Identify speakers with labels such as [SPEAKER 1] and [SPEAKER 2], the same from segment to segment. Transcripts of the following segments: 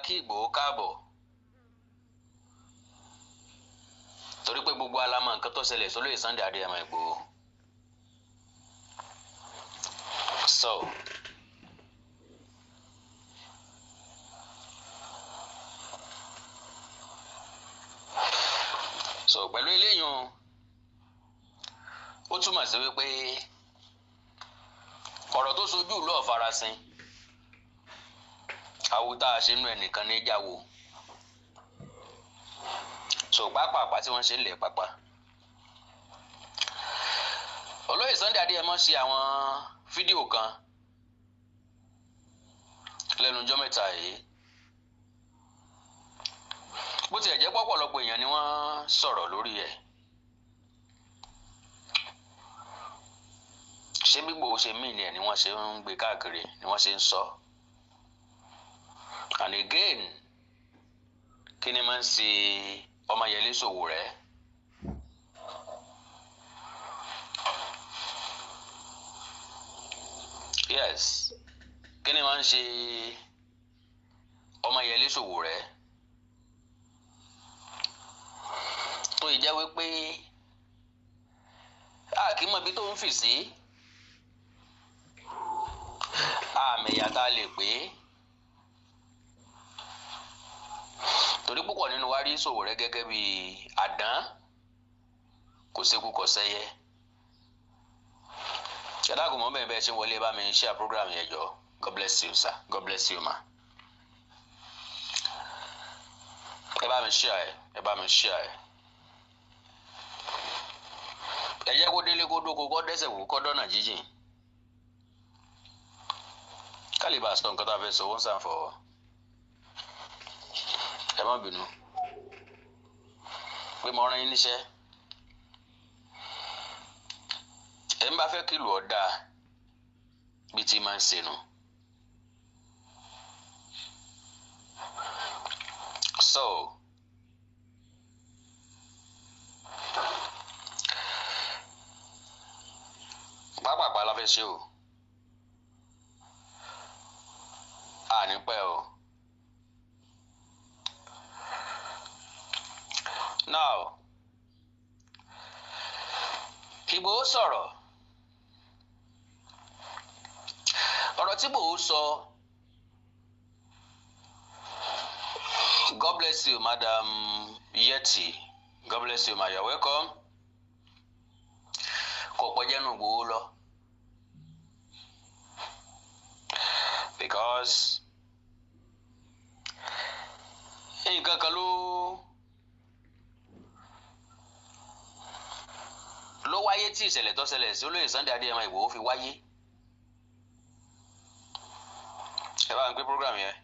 [SPEAKER 1] kí Ìgbòho káàbọ̀ torí pé gbogbo alámọ̀ nǹkan tó ṣẹlẹ̀ sólóyè Sunday Adéyẹmọ Ìgbòho. So pẹ̀lú eléyìí ó túmọ̀ sí wípé ọ̀rọ̀ tó sojú ìlú ọ̀farasin àwùtá àṣẹnú ẹnìkan ní jáwo. So pápá tí wọ́n ṣe ń lẹ̀ pápá. Olóyè Sunday Adéyẹmọ ṣe àwọn fídíò kan lẹ́nu ọjọ́ mẹ́ta yìí. Bó tiẹ̀ jẹ́ pọ̀pọ̀lọpọ̀ èèyàn ni wọ́n sọ̀rọ̀ lórí ẹ̀. Ṣé bí Ìgbòho ṣe mí ni ẹ̀ ni wọ́n ṣe ń gbé káàkiri ni wọ́n ṣe ń sọ. And again, kí ni máa ń ṣe Ọmọyẹlé Sowore? Yes, kí ni máa ń ṣe Ọmọyẹlé Sowore? Tó ìjẹ́ wípé kì í mọ ibi tó ń fì sí, àmì ìyàtà lè pé torí púpọ̀ nínú wa rí Sowore gẹ́gẹ́ bí àdán kò sékú kò sẹ́yẹ. Ṣẹ̀dáàgùn mọ́ bẹ́ẹ̀ ṣe wọlé bá mi share program yẹn jọ. God bless you sir, God bless you ma. Ẹ bá mi share ẹ. Ẹ jẹ́ kó délé kó dóko kó dẹ́sẹ̀ wò kó dọ́nà jíjìn. Kálíbà sọ nǹkan tó a fẹ́ sọ wọ́n sàn fọ́. Ẹ má bínú pé mo rán yín níṣẹ́. Ẹ ń bá fẹ́ kí ìlú ó dáa bí tí máa ń ṣe nù. So pápápá la fẹ́ ṣe o. Àní pẹ́ o. Now, Ìgbòho sọ̀rọ̀. Ọ̀rọ̀ tí Ìgbòho sọ, God bless you, Madam Yeti. God bless you, ma. You're welcome. Kò pọ̀jẹ́ nù Ìgbòho lọ. Because nǹkan kan ló wáyé tí ìṣẹ̀lẹ̀ tó ṣẹlẹ̀ sí Olóyè Sunday Adéyẹmọ Ìgbòho fi wáyé. Ẹ bá ń gbé program yẹn.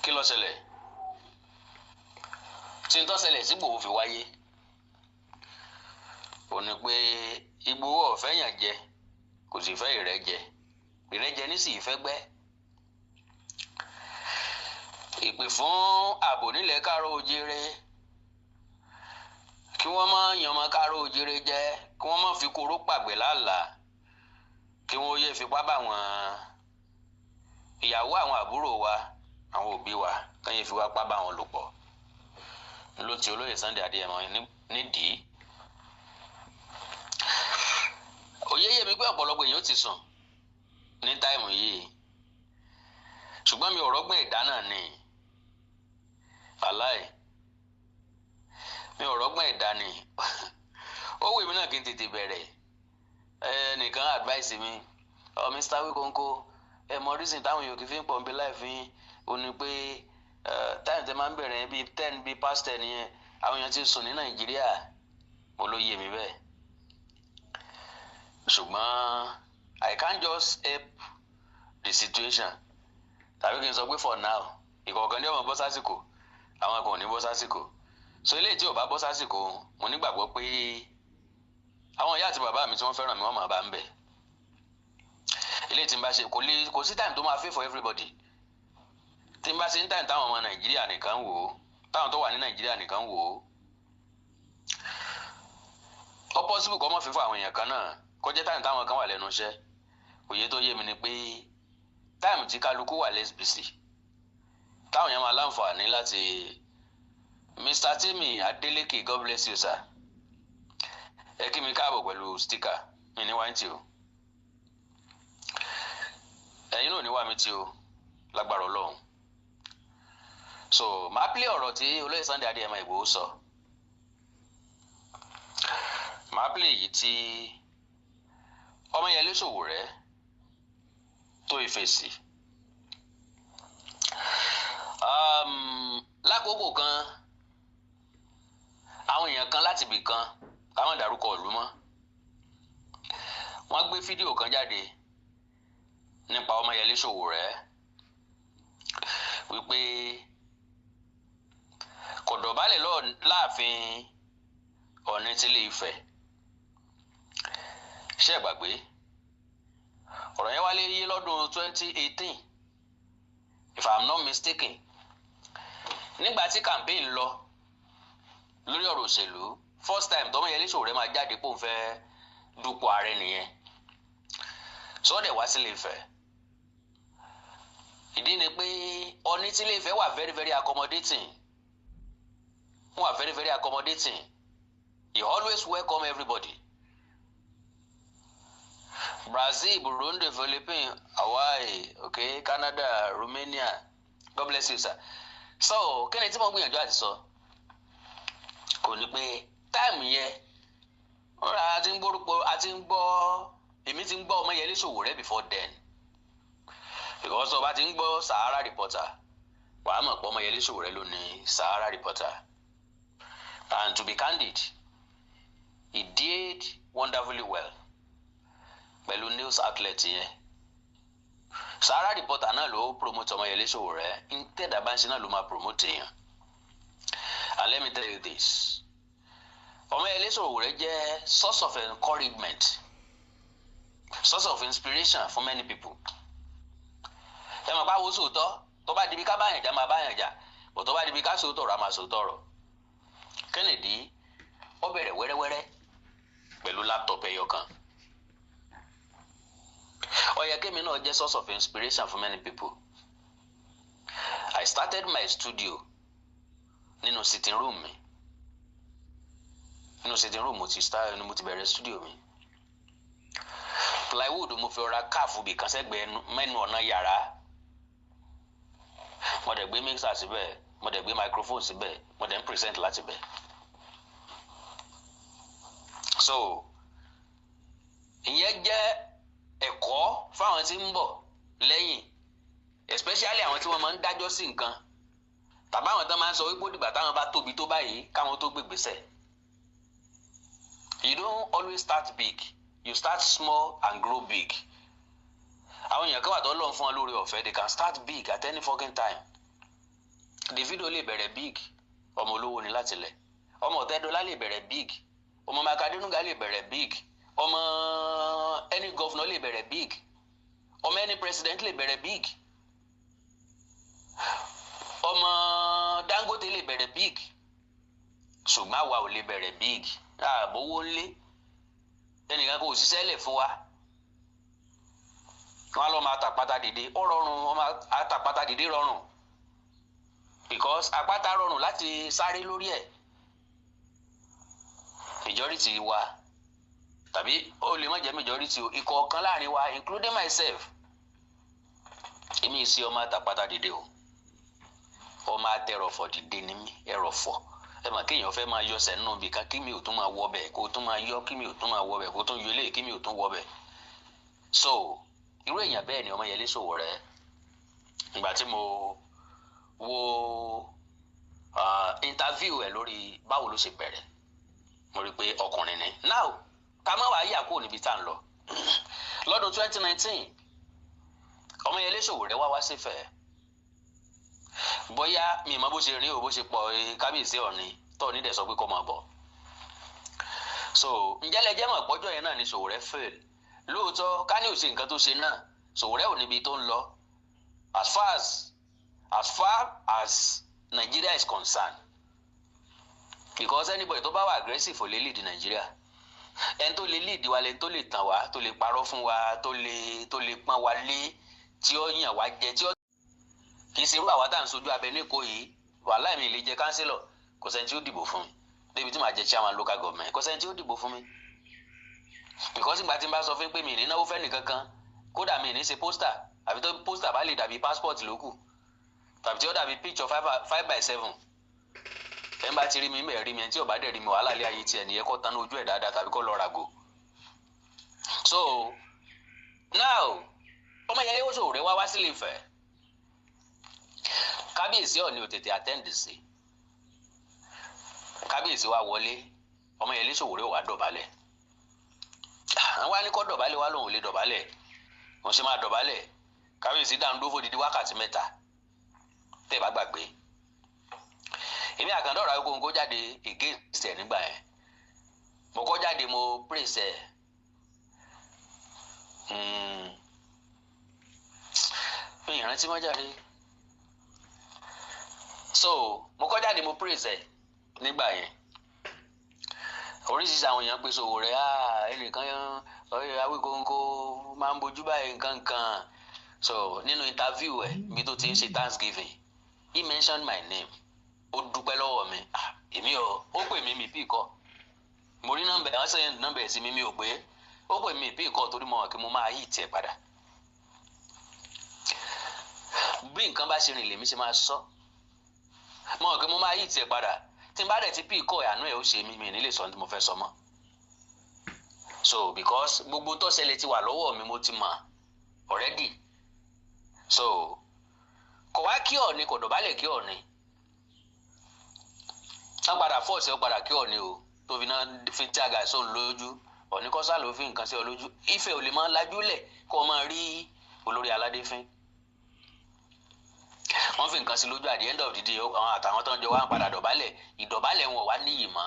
[SPEAKER 1] Kí ló ṣẹlẹ̀? Tí n tó ṣẹlẹ̀ sí Ìgbòho fi wáyé. Ó ní pé Ìgbòho ò fẹ́ yàn jẹ, kò sì fẹ́ ìrẹ́jẹ. Ìrẹ́jẹ ní sì fẹ́ gbẹ́. Ìpè fún ààbò nílẹ̀ Káàárọ̀ Oòjíire. Kí wọ́n má yan ọmọ Káàárọ̀ Oòjíire jẹ, kí wọ́n má fi kóró pàgbẹ́ lálàá, kí wọ́n yé fipá bá àwọn ìyàwó àwọn àbúrò wa, àwọn òbí wa, kán yé fi wá pá bá wọn lò pọ̀. Ló ti Olóyè Sunday Adéyẹmọ nídìí. Òye yé mi pé ọ̀pọ̀lọpọ̀ èèyàn ti sùn ní táìmù yìí, ṣùgbọ́n mi ò rọ́gbọ́n ẹ̀dá náà ni. Wàláì, mi ò rọ́gbọ́n ẹ̀dá ni. Ó wù mí náà kí n tètè bẹ̀rẹ̀. Nìkan advice mi, Mr. Wikonko, mọ reason táwọn èèyàn kì í fi ń pọ̀ nbí láì fi ó ní pé táìmù tẹ máa ń bẹ̀rẹ̀ bíi 10 bíi past 10 yẹn àwọn èèyàn ti sùn ní Nàìjíríà. Mo ló yé mi bẹ́ẹ̀. Ṣùgbọ́n I can't just help the situation. Tàbí kí n sọ pé for now, ìkọ̀ọ̀kan ní ọmọ bọ́ sásìkò, àwọn kan ò ní bọ́ sásìkò. So eléyìí tí ò bá bọ́ sásìkò, mo nígbàgbọ́ pé àwọn ìyá àti bàbá mi tí wọ́n fẹ́ràn mi wọ́n máa bá ń bẹ̀. Eléyìí tí n bá ṣe kò sí time tó máa fẹ́ for everybody. Tí n bá ṣe ń time táwọn ọmọ Nàìjíríà nìkan wò ó, táwọn tó wà ní Nàìjíríà nìkan wò ó. Ó possible kó mọ̀ fífọ́ àwọn èèyàn kan náà, kó jẹ́ time táwọn kan wà lẹ́nu iṣẹ́. Òye tó yé mi ni pé táìmù tí kálukú wà less busy táwọn yẹn máa láǹfààní láti Mr. Timi Adeleke, God bless you sir, ẹ kí mi káàbọ̀ pẹ̀lú sticker mi ní wáńtì o, ẹ̀yin náà ní wá mi tí o lágbára Ọlọ́run. So màá play ọ̀rọ̀ tí olóyè Sunday Adéyẹmọ Ìgbòho sọ, màá play èyí tí Ọmọyẹlé Sowore tó ìfèsì. Lákòókò kan àwọn èèyàn kan láti ibì kan káwọn dárúkọ ìlú mọ́, wọ́n gbé fídíò kan jáde nípa Ọmọyẹlé Sowore wípé kò dọ̀bálẹ̀ láàfin Ọọ̀ni tilé Ifẹ̀. Ṣé ẹ gbàgbé ọ̀rọ̀ yẹn wálé yé lọ́dún 2018 if I'm not mistaken, nígbà tí campaign lọ lórí ọ̀rọ̀ òṣèlú first time tọ́mọyẹlé Sowore máa jáde pò ń fẹ́ dupò ààrẹ nìyẹn, sọ́dẹ̀ wá sílé Ifẹ̀. Ìdí ni pé Ọọ̀ni tilé Ifẹ̀ wà very very accommodating, wọ́n wà very very accommodating, he always welcome everybody. Brazil, Burundi, Philippines, Hawaii, okay, Canada, Romania, God bless you sir. So kí ni tí mo gbìyànjú àti sọ kò ní pé táìmù yẹn èmi ti ń gbọ́ Ọmọyẹlé Sowore before then, because ọba ti ń gbọ́ Sahara Reporter wàá mọ̀ pé Ọmọyẹlé Sowore ló ní Sahara Reporter, and to be candid he did wonderfully well pẹ̀lú news outlet yẹn. Sahara Reporter náà ló promote Ọmọyẹlé Sowore, instead abanṣe náà ló máa promote yẹn. And let me tell you this, Ọmọyẹlé Sowore jẹ́ source of encouragement, source of inspiration for many people. Ẹ mọ̀ pé àwọn sòótọ́ tó bá dibi ká báyàn jà máa báyàn jà, bọ̀ tó bá dibi ká sòótọ́ ọ̀rọ̀ á máa sòótọ́ ọ̀rọ̀. Kennedy ó bẹ̀rẹ̀ wẹ́rẹ́wẹ́rẹ́ pẹ̀lú laptop ẹyọ kan. Oyekemi náà jẹ́ source of inspiration for many people. I started my studio nínú sitting room mi. Nínú sitting room mo ti bẹ̀rẹ̀ studio mi. Plywood mo fi ọ̀rá káàfù bì kan sẹ́gbẹ̀ẹ́ mẹ́nu ọ̀nà yàrá. Mo dẹ̀ gbé mixer síbẹ̀, mo dẹ̀ gbé microphone síbẹ̀, mo dẹ̀ ń present láti bẹ̀. So ìyẹn jẹ́ ẹ̀kọ́ fáwọn tí ń bọ̀ lẹ́yìn, especially àwọn tí wọ́n máa ń dájọ́ sí nǹkan tàbí àwọn tó máa ń sọ wípé ó dìgbà táwọn bá tóbi tó báyìí káwọn tó gbégbèsè. You don't always start big, you start small and grow big. Àwọn èèyàn kan wà tó lọ́n fún wọn lórí ọ̀fẹ́, they can start big at any fucking time. Davido lè bẹ̀rẹ̀ big, ọmọ olówó ni láti lẹ̀. Ọmọ Ọ̀tẹ́dọ́lá lè bẹ̀rẹ̀ big, ọmọ Makadenuga lè bẹ̀rẹ̀ big, ọmọ any governor lè bẹ̀rẹ̀ big, ọmọ any president lè bẹ̀rẹ̀ big, ọmọ Dangote lè bẹ̀rẹ̀ big, ṣùgbọ́n àwa ò lè bẹ̀rẹ̀ big. Àbówó ńlé ẹnìkan kò ṣiṣẹ́ lẹ̀ fún wa, wọn lọ máa tàpátá dìde ó rọrùn, wọn máa tàpátá dìde rọrùn because àpáta rọrùn láti sáré lórí ẹ̀. Majority wa tàbí ó lè má jẹ́ majority o, ikọ̀ kan láàrin wa including myself, èmi sí ọmọ àtàpátá dìde o, ọmọ àtẹrọ̀fọ̀ dìde ni mí, ẹrọ̀fọ̀. Ẹ mà kéèyàn fẹ́ máa yọsẹ̀ nínú ibì kan kí mi ò tún máa wọ bẹ̀, kó tún máa yọ kí mi ò tún máa wọ bẹ̀, kó tún yọ eléyìí kí mi ò tún wọ bẹ̀. So irú èèyàn bẹ́ẹ̀ ni Ọmọyẹlé Sowore. Ìgbà tí mo wo interview ẹ̀ lórí báwo ló ṣe bẹ̀rẹ̀, mo rí i pé ọkùnrin ni. Now ká má wàá yà kúrò níbi tá à ń lọ. Lọ́dún 2019 Ọmọyẹlé Sowore wá sífẹ̀ẹ́. Bóyá mi mọ bó ṣe rí o, bó ṣe pọ̀ kábíyèsí Ọọ̀ni tó ní dẹ̀ sọ pé kó máa bọ̀. So ǹjẹ́ lẹ jẹ́ mọ̀ pọ́jọ́ yẹn náà ni Sowore fail. Lóòótọ́ ká ní ò ṣe nǹkan tó ṣe náà, Sowore ò níbi tó ń lọ as far as Nigeria is concerned, because anybody tó bá wà aggressive ò lè lead Nigeria. Ẹni tó lè lead wa lẹni tó lè tàn wá, tó lè parọ́ fún wa, tó lè pọ́n wa lé, tí ó yàn wá jẹ tí ó kì í ṣe irú àwa tá à ń sojú abẹ ní Èkó yìí wàhálà mi lè jẹ kánsílọ̀ kò sẹ́ni tí ó dìbò fún mi débi tí màá jẹ chairman local government kò sẹ́ni tí ó dìbò fún mi because ìgbà tí n bá sọ fún pé mi ní náwó fẹ́ nìkankan kódà mi ní ṣe pósítà àbí tó pósítà bá lè dàbí passport lókù tàbí tí ó dàbí picture 5x7 ẹ̀ ń bá ti rí mi mẹ́ẹ̀ rí mi ẹ̀ tí ò bá dẹ̀ rí mi wàhálà ilé ayé tiẹ̀ nìyẹn kó tán ojú ẹ̀ dáadáa tàbí kó lọ ràgò. So now Ọmọyẹlé Sowore wá sílé Ifẹ̀ kábíyèsí Ọọ̀ni ò tètè attend sí kábíyèsí wa wọlé Ọmọyẹlé Sowore wá dọ̀bálẹ̀ àwọn wá ní kó dọ̀bálẹ̀ wá lòun ò lè dọ̀bálẹ̀ òun ṣe máa dọ̀bálẹ̀ kábíyèsí dáhùn dúró fòdìdí wákàtí 3 tẹ́ bá gbàgbé èmi àkàndọ̀rọ̀ agogo jáde against ẹ̀ nígbà yẹn mo kọ́ jáde mo praise ẹ̀ mi ìrántí mọ́ jáde so mo kọ́ jáde mo praise ẹ̀ nígbà yẹn oríṣiríṣi àwọn èèyàn pé Sowore ẹnìkan Awíkonko máa ń bojú báyìí nǹkan kan so nínú interview ẹ̀ ibi tó ti ń ṣe Thanksgiving he mentioned my name ó dúpẹ́ lọ́wọ́ mi èmi ó pè mí mi bí kọ́ mo rí nọ́mbà ẹ̀ wọ́n sẹ́yìn nọ́mbà ẹ̀ sí mi ò pé ó pè mí bí kọ́ torí mo mọ̀ kí mo máa yí tiẹ̀ padà bí nǹkan bá ṣe rìn lèmi ṣe máa sọ mo mọ̀ kí mo máa yí tiẹ̀ padà tí n bá dẹ̀ ti bí kọ́ àánú ẹ̀ ó ṣe mí mi nílé sọ ní tí mo fẹ́ sọ mọ́ so because gbogbo tó ṣẹlẹ̀ ti wà lọ́wọ́ mi mo ti mọ̀ already so kò wá kí Ọọ̀ni kò dọ̀bálẹ̀ kí Ọọ̀ni wọ́n padà fọ́ọ̀sì ó padà kí Ọọ̀ni o tó fi náà fi tí àgà sóun lójú Ọọ̀ni kọ́sá ló fi nǹkan sí ọ lójú Ifẹ̀ ò lè máa lajúlẹ̀ kó o máa rí olórí aládé fín wọ́n fi nǹkan sí lójú at the end of the day àwọn àtàwọn tó ń jọ wá ń padà dọ̀bálẹ̀ ìdọ̀bálẹ̀ wọn wá níyì mọ́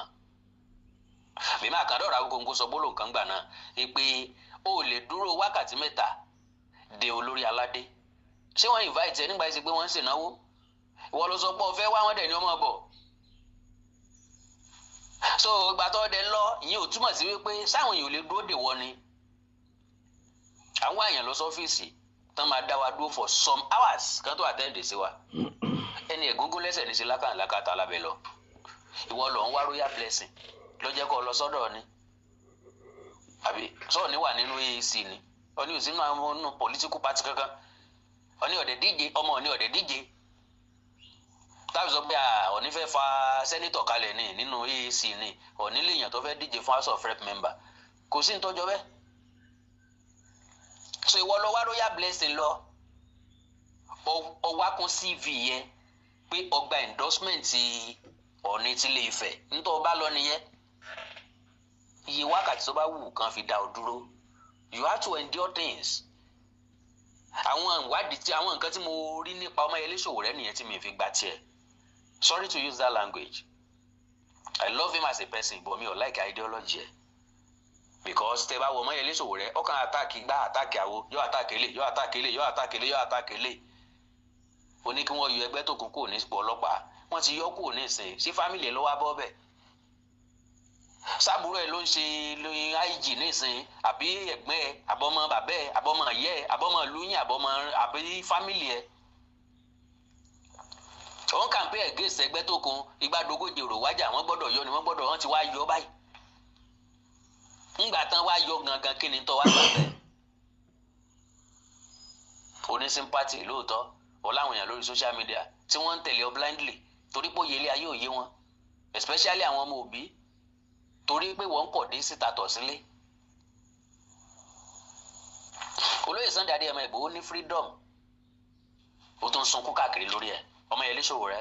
[SPEAKER 1] mímọ́ Àkàndọ̀rọ̀ Awíkonko sọ gbólóhùn kan gbà náà pé o lè dúró wákàtí 3 de olórí aládé ṣé wọ́n invite ẹ nígbà tí pé wọ́n ń ṣènáwó ìwọ ló sọ pé o fẹ́ wá wọn dẹ̀ ní ọmọ bọ̀ so ìgbà tó dẹ lọ ìyẹn ò túmọ̀ sí wípé sáwọn èèyàn ò lè dúró dè wọ́n ni àwọn èèyàn lọ sọ́fíìsì tán máa dá wa dúró for some hours kan tó attend sí wa ẹni ẹ̀gúngún lẹ́sẹ̀ ní sí lákàtà lábẹ́ lọ ìwọ lọ ń wá royal blessing ló jẹ́ kó lọ sọ́dọ̀ ni àbí sọ́ọ̀ ní wà nínú AAC ni ọ ní òsínú àwọn nínú political party kankan ọ ní ọ̀dẹ̀ díje ọmọ ní ọ̀dẹ̀ díje tábí sọ pé Ọọ̀ni fẹ́ fa sẹ́nítọ̀ kalẹ̀ ní nínú AAC ní Ọọ̀ni lèèyàn tó fẹ́ díje fún House of Rep member kò sí nítọ́jọ́ bẹ́ẹ̀ so ìwọ lọ wá royal blessing lọ ọwá kún CV yẹn pé ọgbà endorsement Ọọ̀ni tilé Ifẹ̀ nítorí ọba lọ nìyẹn iye wákàtí tó bá wù kan fi dá ọ dúró you have to endure things àwọn ìwádìí tí àwọn nǹkan tí mo rí nípa Ọmọyẹlé Sowore nìyẹn tí mi fi gbà tiẹ̀ sorry to use that language I love him as a person but mi ò like ideology ẹ̀ because tẹ bá wọ Ọmọyẹlé Sowore ọkàn àtàkì gbá àtàkì àwo yóò àtàkì lè yóò àtàkì lè yóò àtàkì lè yóò àtàkì lè ó ní kí wọ́n yọ ẹgbẹ́ tó kún kúrò ní ipò ọlọ́pàá wọ́n ti yọ kúrò ní ìsìn sí fámìlì ẹ̀ ló wá bọ́ bẹ́ẹ̀ sábúrò ẹ̀ ló ń ṣe lóyún IG ní ìsìn àbí ẹ̀gbọ́n ẹ̀ àbọ̀mọ bàbá ẹ̀ àbọ̀mọ ìyá ẹ̀ àbọ̀mọ lóyún àbọ̀mọ àbí fámìlì ẹ̀ òun kàǹpé against ẹgbẹ́ tó kún igbádogójì èrò wájà wọ́n gbọ́dọ̀ yọ ni wọ́n ti wá yọ báyìí ńgbà tán wá yọ gangan kí ni tó wá gbà bẹ́ẹ̀ oní sympathy lóòótọ́ ọ̀làwọn èèyàn lórí social media tí wọ́n ń tẹ̀lé ọ blindly torí pé òye ilé ayé òye wọn especially àwọn ọmọ òbí torí pé wọ́n ń kọ̀ dé síta tọ̀ sílé olóyè Sunday Adéyẹmọ Ìgbòho ní freedom ó tún sunkún káàkiri lórí ẹ̀ Ọmọyẹlé Sowore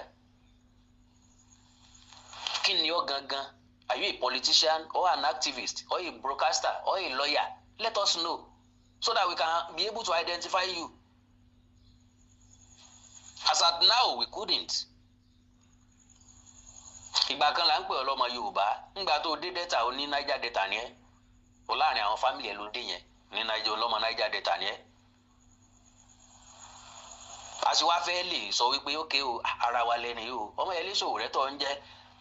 [SPEAKER 1] kí ni ọ gangan are you a politician or an activist or a broadcaster or a lawyer let us know so that we can be able to identify you as at now we couldn't ìgbà kan là ń pè ọ lọ́mọ Yorùbá ńgbà tó dé delta ó ní Niger delta ni ẹ ó láàrin àwọn fámìlì ẹ ló dé yẹn ní Niger ọlọ́mọ Niger delta ni ẹ àṣìwá fẹ́ lè sọ wípé ókè o ara wa lẹ́ni yìí o Ọmọyẹlé Sowore tó ń jẹ́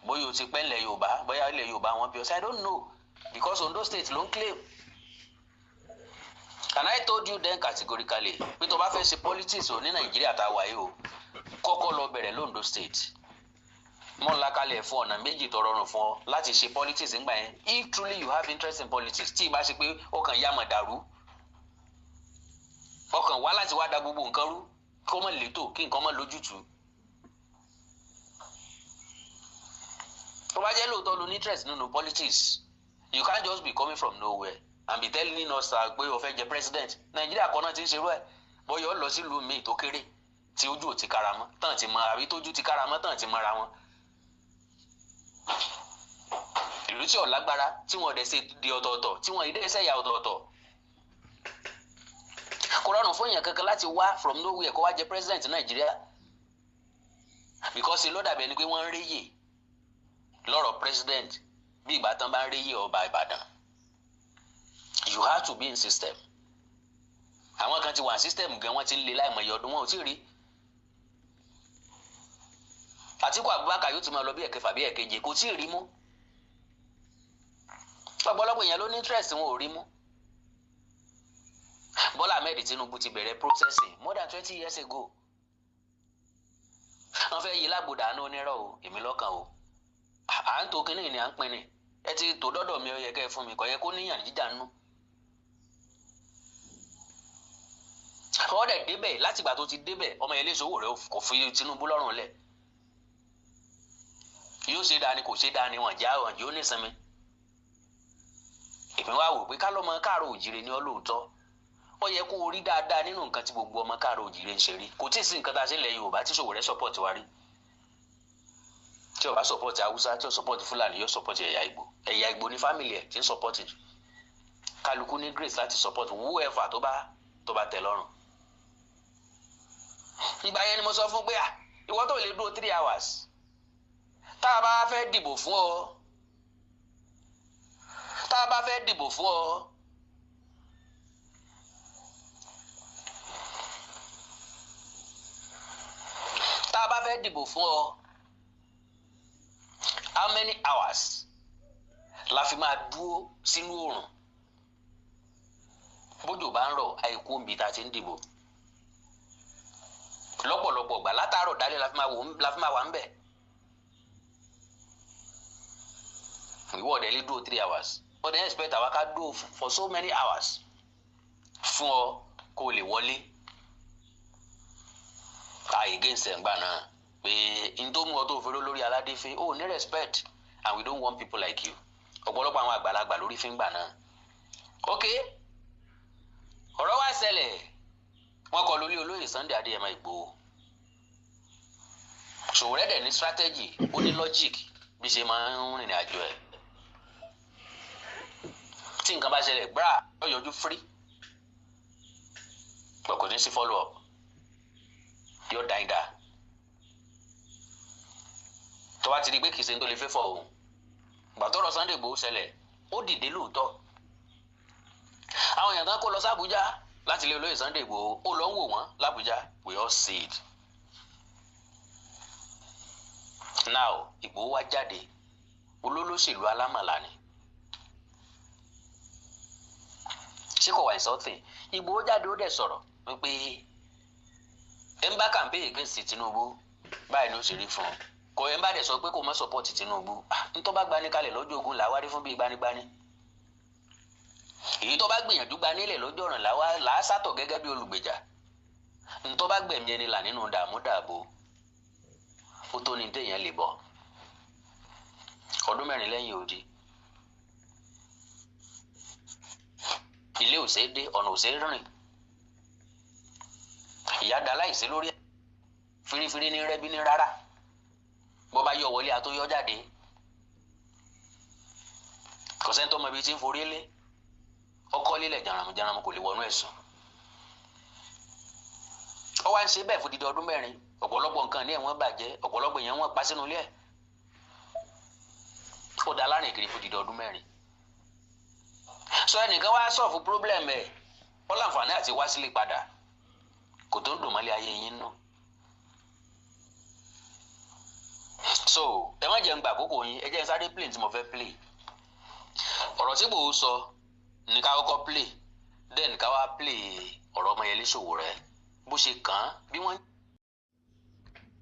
[SPEAKER 1] bóyá o ti pẹ́ ńlẹ̀ Yorùbá bóyá ilẹ̀ Yorùbá wọn bí ọ sí I don't know because Ondo state ló ń claim And I told you then categorically pé tó bá fẹ́ ṣe politics o ní Nàìjíríà tá a wà yìí o kọ́kọ́ lọ bẹ̀rẹ̀ l'Ondo State mọ́ ńlá kalẹ̀ fún ọ̀nà méjì tó rọrùn fún ọ láti ṣe politics ńgbà yẹn if truly you have interest in politics tí ì bá ṣe pé ọkàn yá mọ̀ dàrú ọkàn wá láti wá da gbogbo nǹkan rú kí wọ́n mọ̀ létò kí nǹkan mọ̀ lójútùú. tó bá jẹ́ lóòótọ́ lo interest nínú politics you can't just be coming from nowhere and be telling us pé o fẹ́ jẹ president Nàìjíríà kan náà ti ń ṣerú ẹ̀ bóyá ó lọ sílùú míì tó kéré tí ojú ò ti kára mọ́ tán ti mọ àbí tójú ti kára mọ́ tán ti mọ́ra wọn. ìlú tí ò lágbára tí wọn dẹ̀ ṣe di ọ̀tọ̀ọ̀tọ̀ tí wọn ìdẹ́ ṣẹ̀yà ọ̀tọ̀ọ̀tọ̀ kò rọrùn fún èèyàn kankan láti wá from nowhere kó wá jẹ president Nàìjíríà because ló dàbí ẹni pé wọ́n ń réyè lọ́rọ̀ president bí ìgbà tán bá ń réyè ọba Ìbàdàn you have to be in system àwọn kan ti wà system gan wọ́n ti ń le láìmọye ọdún wọn ò tí ì rí Àtíkù Abubakar yóò ti máa lọ bí ẹ̀kẹfà bí ẹ̀keje kò tí ì rí mú ọ̀pọ̀lọpọ̀ èèyàn ló ní interest wọn ò rí mú. Bọ́lá Ahmed Tinubu ti bẹ̀rẹ̀ processing more than 20 years ago wọ́n fẹ́ yí lágbòdà ní onírọ̀ o èmi lọ́kàn o à ń to kínní ni à ń pin ni ẹ ti tò dọ́dọ̀ mi ó yẹ kẹ́ ẹ fún mi kò yẹ kó níyàn jíjà nínú. ọ̀dẹ̀ débẹ̀ látìgbà tó ti débẹ̀ ọmọ yẹn lè sọ owó rẹ̀ kò fi Tinubu lọ́rùn lẹ̀ yóò ṣe dáa ni kò ṣe dáa ni wọ́n já wọ́n yóò nísinmi. èmi wá wò pé ká lọ́mọ káàrọ̀ òjìrè ni ọ́ lóòótọ́ ó yẹ kó rí dáadáa nínú nǹkan tí gbogbo ọmọ káàrọ̀ òjìrè ń ṣe rí kò tí ì sí nǹkan tá a ṣe ń lẹ̀ Yorùbá tí Sowore support wa rí tí ó bá support Haúsá tí ó support Fúlàní yóò support ẹ̀yà Ìgbò ní family ẹ̀ tí ń support jù kálukú ní grace láti support whoever tó bá tẹ́ lọ́rùn. ìgbà yẹn ni mo sọ fún pé ìwọ tó lè dúró 3 hours tá a bá fẹ́ dìbò fún ọ tá a bá fẹ́ dìbò fún ọ how many hours la fi máa dúró sínú oòrùn bójò bá ń rọ̀ àìkú omi tá a ti ń dìbò lọ́pọ̀lọpọ̀ gbà látàárọ̀ dálẹ̀ la fi máa wà ń bẹ̀. ìwọ ọ̀dẹ̀ lè dúró 3 hours but then expect àwa ká dúró for so many hours fún ọ kó o lè wọlé against ẹ̀ngbà náà pé n tó mú ọ tó fẹ́rẹ́ lórí aládé fẹ́ ó ní respect and we don't want people like you ọ̀pọ̀lọpọ̀ àwọn àgbàlagbà lórí fi ń gbà náà. ok ọ̀rọ̀ wá ṣẹlẹ̀ wọ́n kọ lórí olóyè Sunday Adéyẹmọ Ìgbòho Sowore dẹ̀ ní strategy ó ní logic bí ṣe máa ń rìnrìn àjò ẹ̀ tí nǹkan bá ṣẹlẹ̀ gbáà ó yọjú free pọ̀ kò ní sí follow up yóò dá ìdá tó bá ti di pé kìí ṣe tó lè fẹ́ fọ òun gbàtọ́rọ̀ Sunday Igboho ṣẹlẹ̀ ó dìde lóòótọ́ àwọn èèyàn tán kó lọ sí Àbújá láti ilé olóyè Sunday Igboho ó lọ ń wò wọ́n l'Àbújá we all see it now Igboho wá jáde olólóṣèlú alámàlà ni ṣé kò wá ìsọ́tì Igboho jáde ó dẹ̀ sọ̀rọ̀ wípé ẹ̀ ń bá campaign against Tinubu báyìí ni ó ṣe rí fún un kò ẹ̀ ń bá dẹ̀ sọ pé kò mọ́ support Tinubu nítorí bá gbani kalẹ̀ lọ́jọ́ ogun làwárí fún bíi gbanigbani èyí tó bá gbìyànjú gbanilẹ̀ lọ́jọ́ ọ̀ràn làásàtọ̀ gẹ́gẹ́ bí olùgbèjà nítorí bá gbẹ̀mí ẹni là nínú dààmú dààbò ó tó ní téèyàn lè bọ̀ ọdún 4 lẹ́yìn odi ilé ò ṣeé dé ọ̀nà ò ṣeé rìn ìyá da láìsí lórí ẹ̀ firifiri ní rẹ́bí ní rárá bó bá yọ wọlé àtúnyọ jáde kò sẹ́ni tó mọ ibi tí ń forí lé ọkọ lílẹ̀ jàràmù kò lè wọnú ẹ̀sùn ó wá ń ṣe bẹ́ẹ̀ fún dídí ọdún 4 ọ̀pọ̀lọpọ̀ nǹkan ní ẹ̀wọ̀n bàjẹ́ ọ̀pọ̀lọpọ̀ èèyàn wọ́n pa sínú ilé ẹ̀ ó dá lárìn kiri fún dídí ọdún 4 sọ ẹnìkan wá sọ̀fù problem ẹ̀ ó láǹfààní àti wá sílé padà kò tó ń dùn mọ́lẹ̀ ayé yín nù. so ẹ má jẹ́ ń gbà àkókò yín ẹ jẹ́ ń sáré play tí mo fẹ́ play ọ̀rọ̀ tí Igboho sọ ní ká kọ́kọ́ play then ká wá play ọ̀rọ̀ Ọmọyẹlé Sowore bó ṣe kàn án bí wọ́n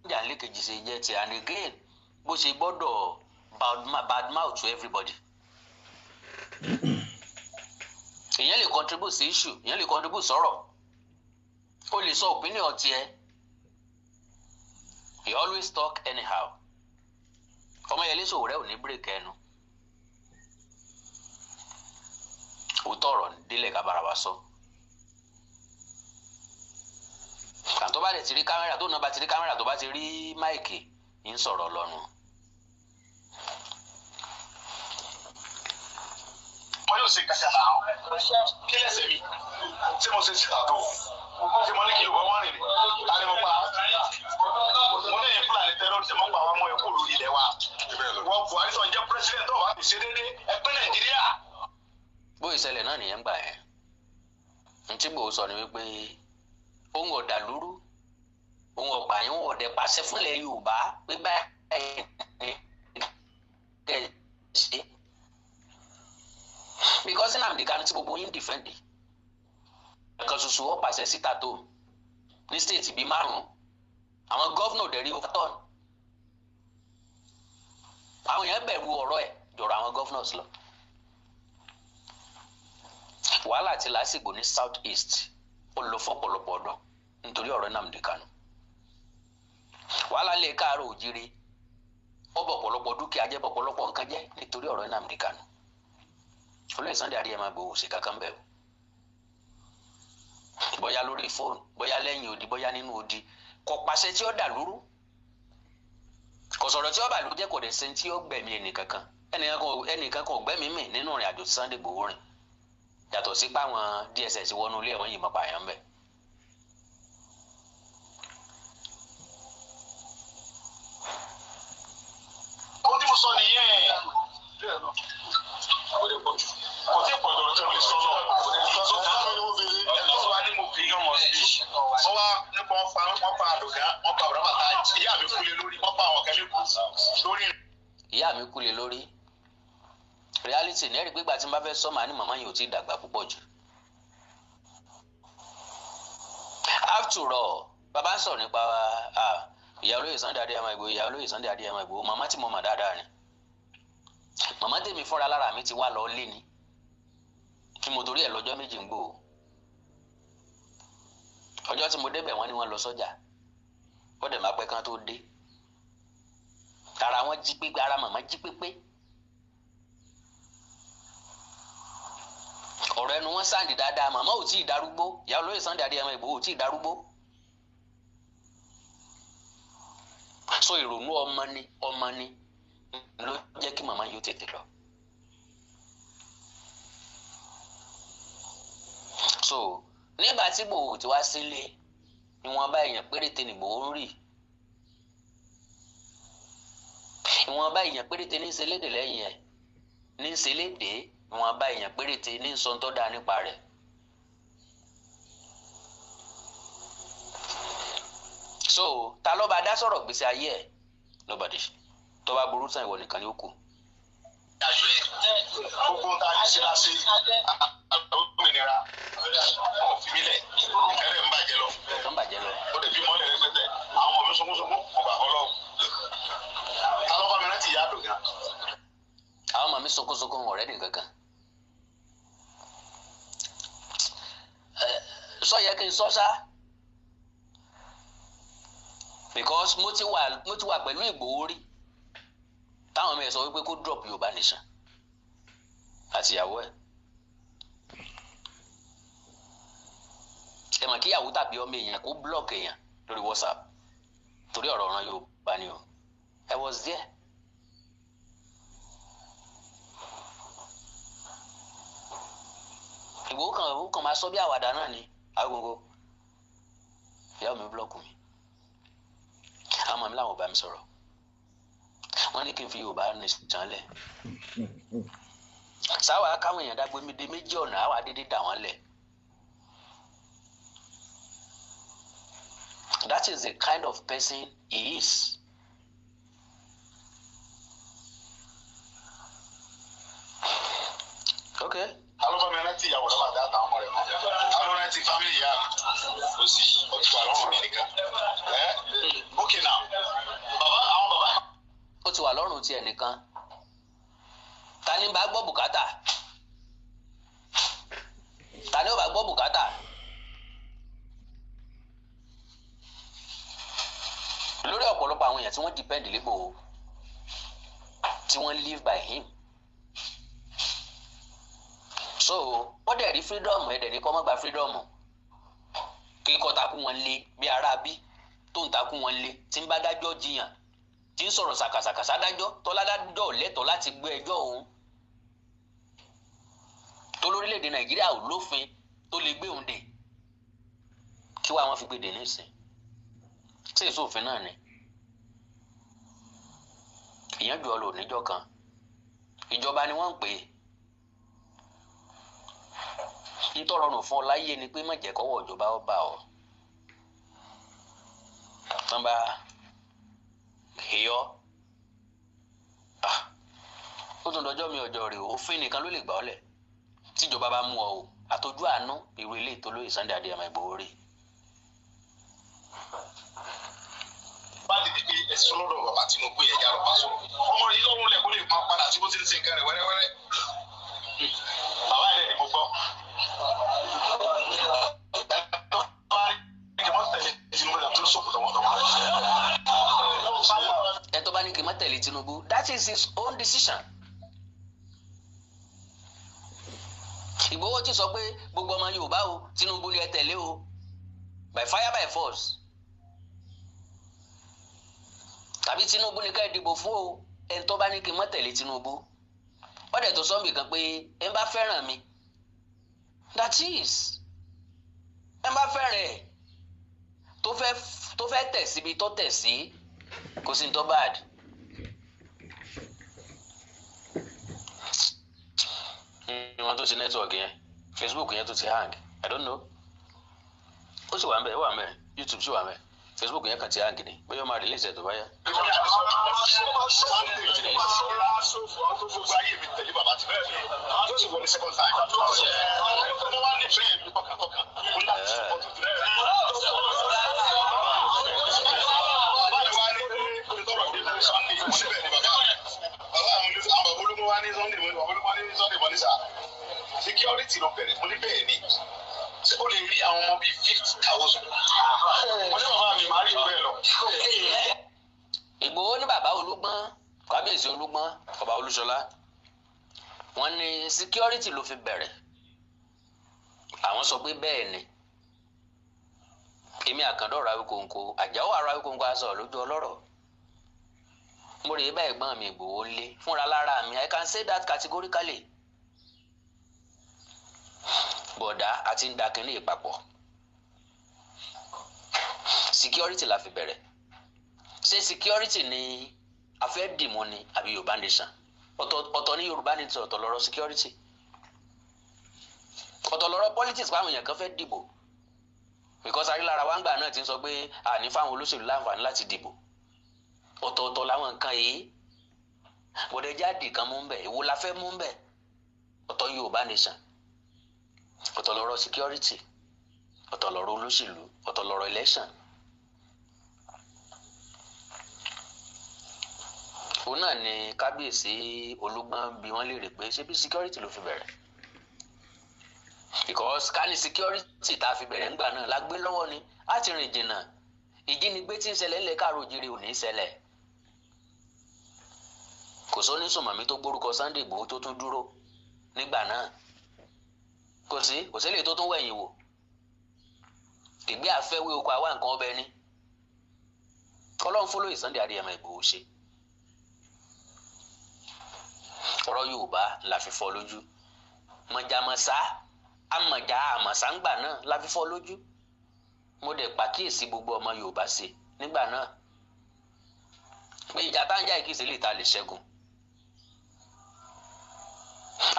[SPEAKER 1] jà lẹ́kejì ṣe jẹ́ ti and again bó ṣe gbọ́dọ̀ bad mouth to everybody. èèyàn lè contribute sí issue èèyàn lè contribute sọ̀rọ̀ ó lè sọ opinion tiẹ̀ he always talk anyhow. Ọmọyẹlé Sowore ò ní break ẹnu òótọ́ ọ̀rọ̀ délẹ̀ ká bára wa sọ. àtọ́ bá dẹ̀ ti rí kámẹ́rà tó náà bá ti rí kámẹ́rà tó bá ti rí máìkì ń sọ̀rọ̀ lọ́nu.
[SPEAKER 2] wọn yóò ṣe kàṣà náà kí lẹsẹ mi tí mo ṣe síta tó tí mo ní kí yorùbá wọn rìn ní tani mo pa mo ní yẹn fúlàní tẹrọrìsì mo pa àwọn ọmọ ẹkọ lórí ilẹ̀ wa wọn Buhari tó ń jẹ pírẹsidẹntì ọba ti ṣe déédéé ẹgbẹ́ Nàìjíríà.
[SPEAKER 1] bó ìṣẹ̀lẹ̀ náà nìyẹn gbà yẹn ntí gbòó sọ ni wípé òun ọ̀dà lúrú òun ọ̀pá yẹn òun ọ̀dẹ pàṣẹ fúnlẹ̀ Yorùbá pé báyìí kẹ́ ṣe because Nnamdi Kanu tí gbogbo yín dìfẹ́ǹdì ẹ̀kan ṣoṣo ó pàṣẹ síta tó ní stéètì bíi 5 àwọn gọ́vnọ̀ dẹ̀rí overturn àwọn yẹn bẹ̀rù ọ̀rọ̀ ẹ̀ jọ̀rọ̀ àwọn gọ́vnọ̀s lọ. wàhálà ti lásìgbò ní South East ó lọ fọ́pọ̀lọpọ̀ ọdún nítorí ọ̀rọ̀ Nnamdi Kanu wàhálà lè Káàárọ̀ Oòjíire ó bọ̀ pọ̀lọpọ̀ dúkìá jẹ́ bọ̀ pọ̀lọpọ̀ nǹkan jẹ́ nítorí ọ̀rọ̀ Nnamdi Kanu. Olóyè Sunday Adéyẹmọ Ìgbòho sí kankan bẹ́ẹ̀ bóyá lórí fóònù bóyá lẹ́yìn odi bóyá nínú odi kò pàṣẹ tí ó dà lúrú kò sọ̀rọ̀ tí ó bà ló jẹ́ kò dẹ̀ sẹ́ni tí ó gbẹ̀mí ẹnìkankan ẹnìkan kan ò gbẹ̀mí mì nínú ìrìn àjò Sunday Ìgbòho rìn yàtọ̀ sí páwọn DSS wọnú ilé ẹ̀wọ̀n yìí mọ̀ pààyàn bẹ́ẹ̀.
[SPEAKER 2] ó tí mo sọ nìyẹn kò tí pọ̀ jọ̀rọ̀ tí mo lè sọ lọ sọ táwọn ni mo fi ẹ̀tọ́ wa ní mo fi yan mọ̀ sí wọ́n wá nípa wọ́n pa àdùgá wọ́n pa àbúrò bàtà ìyá mi kúlẹ̀ lórí wọ́n pa àwọn kẹ́lẹ́ kù lórí.
[SPEAKER 1] ìyá mi kúlẹ̀ lórí reality ní ẹ̀rí pípa tí n bá fẹ́ sọ màá ní màmá yìí ò tí ì dàgbà púpọ̀ jù. after all bàbá ń sọ̀rọ̀ nípa ìyá olóyè Sunday Adéyẹmọ Ìgbòho ìyá olóyè Sunday Adéyẹmọ Ìgbòho màmá tí mo mọ̀ dáadáa ni màmá tèmi fúnra lára mi ti wá lọ lé ni tí mo torí ẹ̀ lọ́jọ́ méjì ń gbò ọjọ́ tí mo débẹ̀ wọ́n ní wọ́n lọ sọ́jà ó dẹ̀ máa pẹ́ kán tó dé ara wọn jí pépé ara màmá jí pépé ọ̀rọ̀ ẹnu wọn sáǹdì dáadáa màmá ò tí ì darúgbó ìyá olóyè Sunday Adéyẹmọ Ìgbòho ò tí ì darúgbó so ìrònú ọmọ ni ló jẹ́ kí màmá yóò tètè lọ. so nígbà tí Ìgbòho ti wá sílé ìwọ̀nba èèyàn péréte ni Ìgbòho ń rì ìwọ̀nba èèyàn péréte ní ìṣẹ̀lédè lẹ́yìn ẹ̀ ní ìṣẹ̀lédè ìwọ̀nba èèyàn péréte ní sọ tó dáa nípa rẹ̀. so ta ló bá dá sọ̀rọ̀ gbèsè ayé ẹ̀ nobody tó bá burú tán ìwọ nìkan ni ó kù.
[SPEAKER 2] gbogbo ta ní ṣe láṣẹ òmìnira ọ̀fìmílẹ̀ ẹ̀rẹ̀ ń bàjẹ́ lọ. ó lè bí mọ́lẹ̀ rẹpẹtẹ àwọn ọmọ mi sunkúnsunkún ọgbà ọlọ́ ta ló bá mi rántí ìyá àdùgá.
[SPEAKER 1] àwọn ọmọ mi sunkúnsunkún ọ̀rẹ́ nìkan kan. sọ yẹ kí n sọ sá because mo ti wà pẹ̀lú Ìgbòho rí táwọn ọmọ ẹ̀ sọ wípé kó drop Yorùbá Nation àtìyàwó ẹ̀ ẹ mọ̀ kí ìyàwó tàbí ọmọ èèyàn kó block èèyàn lórí WhatsApp torí ọ̀rọ̀ ọ̀ràn Yorùbá ni o I was there. Ìgbòho kan máa sọ bí àwàdà náà ni agogo ìyá mi block mi àwọn ọmọ mi làwọn bá mi sọ̀rọ̀ wọ́n ní kí n fi Yorùbá Nation lẹ̀ sáwà káwọn èèyàn dágbé mi dé méjì ọ̀nà àwọn adédé dà wọ́n lẹ̀. That is the kind of person he is. Okay.
[SPEAKER 2] ta ló bá mi rántí rántí ìyàwó lọ́wọ́ àti àtàwọn ọmọ rẹ̀ mọ́ àwọn rántí fámìlì ìyá kò sí ọtí wà lọ́rùn mi nìkan ok now bàbá àwọn bàbá.
[SPEAKER 1] ó ti wà lọ́rùn tiẹ̀ nìkan ta ni bá gbọ́ bùkátà ta ni ó bá gbọ́ bùkátà lórí ọ̀pọ̀lọpọ̀ àwọn èèyàn tí wọ́n depend lépo tí wọ́n live by him so wọ́n dẹ̀ rí freedom ẹ̀dẹ̀ ní kọ́ mọ́ gba freedom kíkọ́ takú wọn lé bí ara bí tó ń takú wọn lé tí ń bá dájọ́ jiyàn tí ń sọ̀rọ̀ sàkàsàkàsà dájọ́ tọ́ládájọ́ lẹ́tọ̀ọ́ láti gbé ẹjọ́ òun tó lórílẹ̀‐èdè Nàìjíríà ò lófin tó lè gbé òun dè kí wàá wọn fi gbé dè nísìn tí èso òfin náà ni ìyẹn jù ọ lò níjọ́ kan ìjọba ni wọ́n ń pè é ntọ́rọ̀rùn fún ọ láyé ni pé má jẹ́ kọ́wọ́ ìjọba ó bá ọ wọ́n bá èyọ́ ó tún dọjọ́ mi ọjọ́ rẹ̀ òfin nìkan ló lè gbà ọ́ lẹ̀ tíjọba bá mú ọ o àtọ́jú àánú irú ilé ìtòlóyè Sunday Adéyẹmọ Ìgbòho rè.
[SPEAKER 2] bá a lè di pé ẹ̀sùn lọ́dọ̀ bàbá Tinubu yẹn yára pa sọ ọmọ yìí lọ́rùn lẹ̀ kó lè máa padà sí bó ti ń ṣe nǹkan rẹ̀ wẹ́rẹ́wẹ́rẹ́ bàbá yẹn ni mo gbọ́. ẹ tó bá ní kí n má tẹ̀lé Tinubu
[SPEAKER 1] That is his own decision. Ìgbòho ti sọ pé gbogbo ọmọ Yorùbá o Tinubu ni ẹ tẹ̀lé o by fire by force tàbí Tinubu ni ká ẹ dìbò fún o ẹni tó bá ní kí n má tẹ̀lé Tinubu wọ́n dẹ̀ tó sọ́ọ̀bì kan pé ẹ bá fẹ́ràn mi that is ẹ bá fẹ́ràn ẹ̀ tó fẹ́ tẹ̀ síbi tó tẹ̀ sí kò sí ní tó bad. Wọ́n tó ṣe network yẹn Facebook yẹn tó ti hang I don't know ó sì wà ń bẹ̀ ó wà ń bẹ̀ YouTube sì wà ń bẹ̀ Facebook yẹn kàn ti hang ni bóyá ó máa release ẹ̀ tó bá yá.
[SPEAKER 2] Security ló bẹ̀rẹ̀ mo ní bẹ́ẹ̀ ni tí o lè rí àwọn ọmọ bíi 50,000. mo ní bàbá mi máa rí bẹ́ẹ̀ lọ.
[SPEAKER 1] Ìgbòho ní bàbá Olúgbọ́n kábíyèsí Olúgbọ́n ọba Olúṣọlá wọ́n ní security ló fi bẹ̀rẹ̀ àwọn sọ pé bẹ́ẹ̀ ni èmi Àkàndọ̀ Àwíkòǹkò Àjàó Àwíkòǹkò aṣọ lójú ọlọ́rọ̀ mo rè é bá ẹ̀gbọ́n mi Ìgbòho lé fúnra lára mi I can say that categorically bọ̀dá àti ń da kínní ìpapọ̀ security la fi bẹ̀rẹ̀ ṣé security ni a fẹ́ dìmú ni àbí Yorùbá nation ọ̀tọ̀ ní Yorùbá nation ọ̀tọ̀ lọ́rọ̀ security ọ̀tọ̀ lọ́rọ̀ politics báwọn èèyàn kan fẹ́ dìbò because ayélujára wa ń gbà náà ti ń sọ pé àní fáwọn olóṣèlú láǹfààní láti dìbò ọ̀tọ̀ọ̀tọ̀ làwọn nǹkan yìí bọ̀dẹ̀jáde kan mú ń bẹ̀ èwo la fẹ́ mú ń bẹ̀ ọ̀tọ̀ Yorùbá nation ọ̀tọ̀ lọ́rọ̀ security ọ̀tọ̀ lọ́rọ̀ olóṣèlú ọ̀tọ̀ lọ́rọ̀ election. òun náà ni kábíyèsí Olúgbọ́n bí wọ́n léèrè pé ṣé bí security ló fi bẹ̀rẹ̀ because ká ní security tá a fi bẹ̀rẹ̀ ńgbà náà la gbé lọ́wọ́ ni á ti rìn jìnnà ìjínigbé tí ń ṣẹlẹ̀ ńlẹ̀ káàró òjìrì ò ní ṣẹlẹ̀ kò sọ ní sùnmọ̀mí tó gbórúkọ Sunday Igboho tó tún dúró nígbà náà kò sí lè tó tún wẹ̀yìn wò ìgbé àfẹ́wé oko àwa nǹkan ọbẹ̀ ni Ọlọ́run fọlọ́yè Sunday Adéyẹmọ Ìgbòho ṣe ọ̀rọ̀ Yorùbá la fi fọ́ lójú mọ̀jàmọ̀sá àmọ̀jà àmọ̀sá ńgbà náà la fi fọ́ lójú mo dẹ̀ pàkíyèsí gbogbo ọmọ Yorùbá ṣe nígbà náà pé ìjà tá ń jà ìkíṣe lè ta lè ṣẹ́gun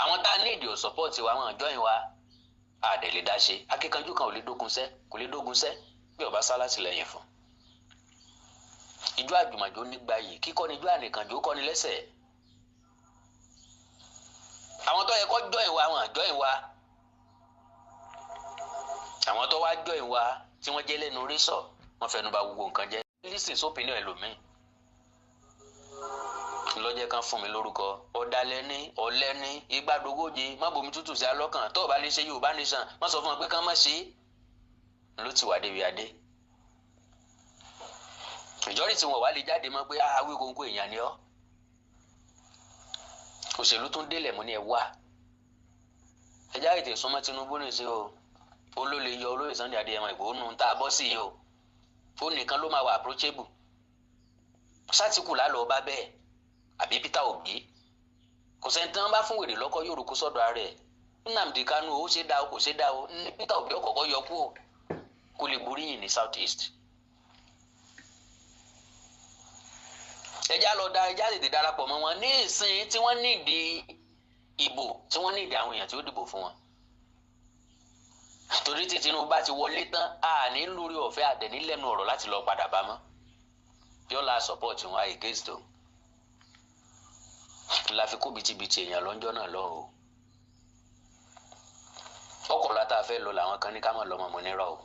[SPEAKER 1] àwọn tá a ní èdè ò sọ́pọ́ọ̀tì wa àwọn àjọyìn wa àdẹ̀lẹ̀ dáṣe akíkanjú kan ò lè dógun sẹ́ bí ọba sá látìlẹ́yìn fún ìjọ àjùmọ̀jò nígbà yìí kíkọ́ ni ìjọ ànìkànjò kọ́ ni lẹ́sẹ̀ àwọn tó yẹ kó jọyìn wa àwọn àjọyìn wa àwọn tó wá jọ ìwà tí wọ́n jẹ́ lẹ́nu orí sọ wọ́n fẹnu bà gbogbo nǹkan jẹ́ lísìn sópinì ẹlòmíì lọ́jẹ́ kan fún mi lórúkọ ọ̀dàlẹ́ni ọ̀lẹ́ni igbádogóje má bomi tútù sí alọ́kàn tó o bá lè ṣe Yorùbá nation má sọ fún wọn pé kán má ṣe é ló ti wà débi adé ìjọ́rí tí wọn wá lè jáde mọ́ pé awí kóńkó èèyàn ni ọ́ òṣèlú tún délẹ̀ mú ní ẹ wá ẹjá ètè súnmọ́ Tinubu ní sí o olólè yọ olóyè Sunday Adéyẹmọ Ìgbòho nù tá a bọ́ sí i o ó nìkan ló máa wà approachable sátìkù lálọ́ ọba bẹ́ẹ̀ àbí Peter Obi kò sẹ́ni tí wọ́n bá fún wèrè lọ́kọ́ yóò rúkú sọ́dọ̀ ara ẹ̀ Nnamdi Kanu ó ṣe dá o kò ṣe dá o ní Peter Obi ọkọ̀ọ̀kọ̀ yọ kú o kó lè boríyìn ní South East. ẹjá lọ da ẹjá tètè darapọ̀ mọ́ wọn ní ìsìn tí wọ́n nídìí ìbò tí wọ́n nídìí àwọn èèyàn tí ó dìbò fún wọn torí tí Tinubu bá ti wọlé tán a ní lórí ọ̀fẹ́ àdẹ̀ní lẹ́nu ọ̀rọ̀ láti lọ padà bá mọ́ yọ́la support wọn against o la fi kó bitibiti èèyàn lọ́njọ́ náà lọ o ọkọ̀ látà fẹ́ lọ làwọn kan ní ká mọ̀ lọ́mọ mọ́ nírọ̀ o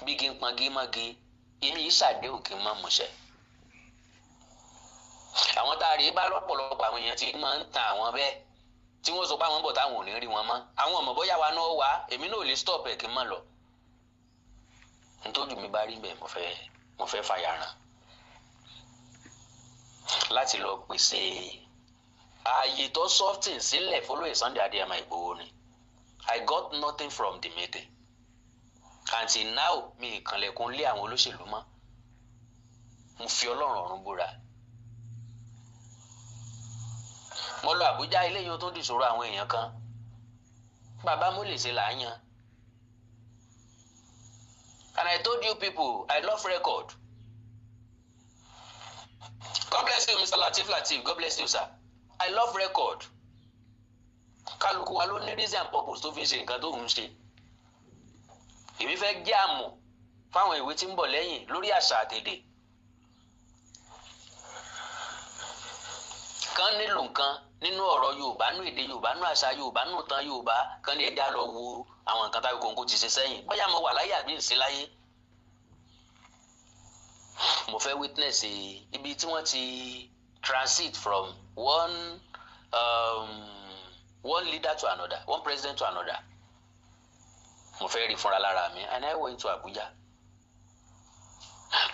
[SPEAKER 1] bí kí n pọn gí mọ́gi èmi yìí ṣàdéhùn kí n má múṣẹ àwọn tá a rí bá lọ́pọ̀lọpọ̀ àwọn èèyàn tí máa ń tan àwọn bẹ́ẹ̀ tí wọ́n sọ pé àwọn ń bọ̀ táwọn ò ní rí wọn mọ́ àwọn ọmọ bóyá wa náà wá èmi náà ò lè stop ẹ̀ kí n má lọ nítorí mi bá rí bẹ́ẹ̀ mo fẹ́ fàyàrán láti lọ pèsè ààyè tó softin sílẹ̀ fọlọ́yè Sunday Adéyẹmọ Ìgbòho ni I got nothing from the meeting until now mi ìkànlẹ̀kùn lé àwọn olóṣèlú mọ́ mo fi Ọlọ́run ọ̀run búra mo lọ Àbújá eléyìí tó dìṣòro àwọn èèyàn kan bàbá mo lè ṣe làáyàn and I told you people I love record. God bless you Mr. Latif God bless you sir I love record kálukú wa ló ní reason and purpose tó fi ṣe nǹkan tó ń ṣe èmi fẹ́ jẹ́ àmọ̀ fáwọn ìwé tí ń bọ̀ lẹ́yìn lórí àṣà àtèdè kan nílò nǹkan nínú ọ̀rọ̀ Yorùbá nínú èdè Yorùbá nínú àṣà Yorùbá nínú ìtàn Yorùbá kan ní ẹja lọ wo àwọn nǹkan táwọn kòǹkò ti ṣe sẹ́yìn bóyá mo wà láyé àbí ìsí láyé mo fẹ́ witness ibi tí wọ́n ti transit from one leader to another one president to another mo fẹ́ rí fúnra lára mi and I went to Abuja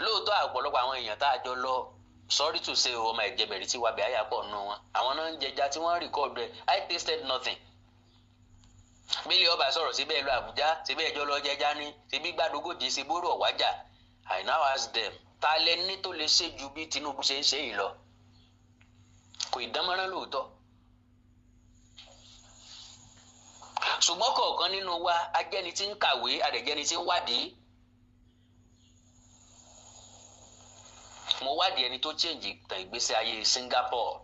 [SPEAKER 1] lóòótọ́ ọ̀pọ̀lọpọ̀ àwọn èèyàn tá a jọ lọ sorry to say ọmọ ẹ̀jẹ̀bẹ̀rẹ̀ tí wàá bẹ̀ àyà pọ̀ nù wọn àwọn náà ń jẹja tí wọ́n record rẹ̀ I tasted nothing bílẹ̀ ọba sọ̀rọ̀ síbẹ̀ lọ Àbújá síbẹ̀ ẹjọ́ lọ jẹja ní síbí gbàdógójì sí bóró ọ̀wájà I now ask them ta lẹni tó lè ṣe ju bí Tinubu ṣe ń ṣe yìí lọ kò ìdánmọ́rán lóòótọ́ ṣùgbọ́n kọ̀ọ̀kan nínú wa ajẹ́ni tí ń kàwé àdẹ̀jẹ́ni tí ń wádìí mo wádìí ẹni tó change ìtàn ìgbésí ayé Singapore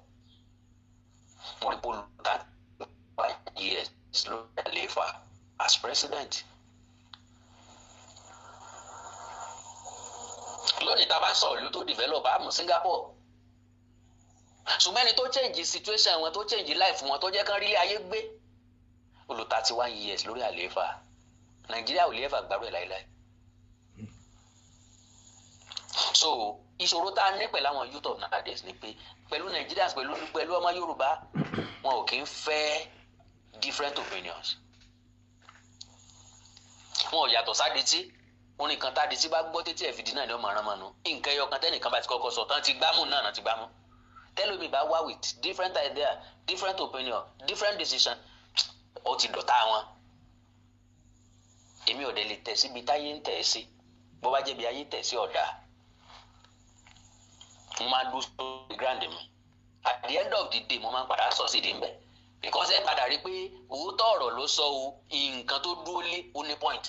[SPEAKER 1] mo rí polo 35 years lórí àlééfà as president. lónìí tá a bá sọ̀rọ̀ ìlú tó develop àmọ́ Singapore ṣùgbọ́n ẹni tó change situation wọn tó change life wọn tó jẹ́ kán rí ilé ayé gbé olo 31 years lórí àlééfà Nàìjíríà ò lè ẹ̀fà gbárù ẹ̀ láéláé. So ìṣòro tá a ní pẹ̀lú àwọn youth of nowadays ni pé pẹ̀lú Nigerians pẹ̀lú ọmọ Yorùbá wọn ò kí ń fẹ́ different opinions wọn ò yàtọ̀ sádetí orin kan tádetí bá gbọ́ tètè ẹ̀fìdí náà ni ó máa rán mọ́nu nǹkan ẹyọ kan tẹ́nìkan bá ti kọ́kọ́ sọ tán ti gbámú náà ti gbámú tẹ́lómi bá wá with different idea different opinion different decision ó ti dọ̀tá wọn èmi ò dé lè tẹ̀ síbi táyé ń tẹ̀ sí bó bá jẹ́ bí ayé tẹ̀ sí ọ̀dà mo máa dúró sórí grand mi at the end of the day mo máa ń padà sọ sí di mbẹ because ẹ padà rí pé òótọ́ ọ̀rọ̀ ló sọ o nǹkan tó dúró lé ó ní point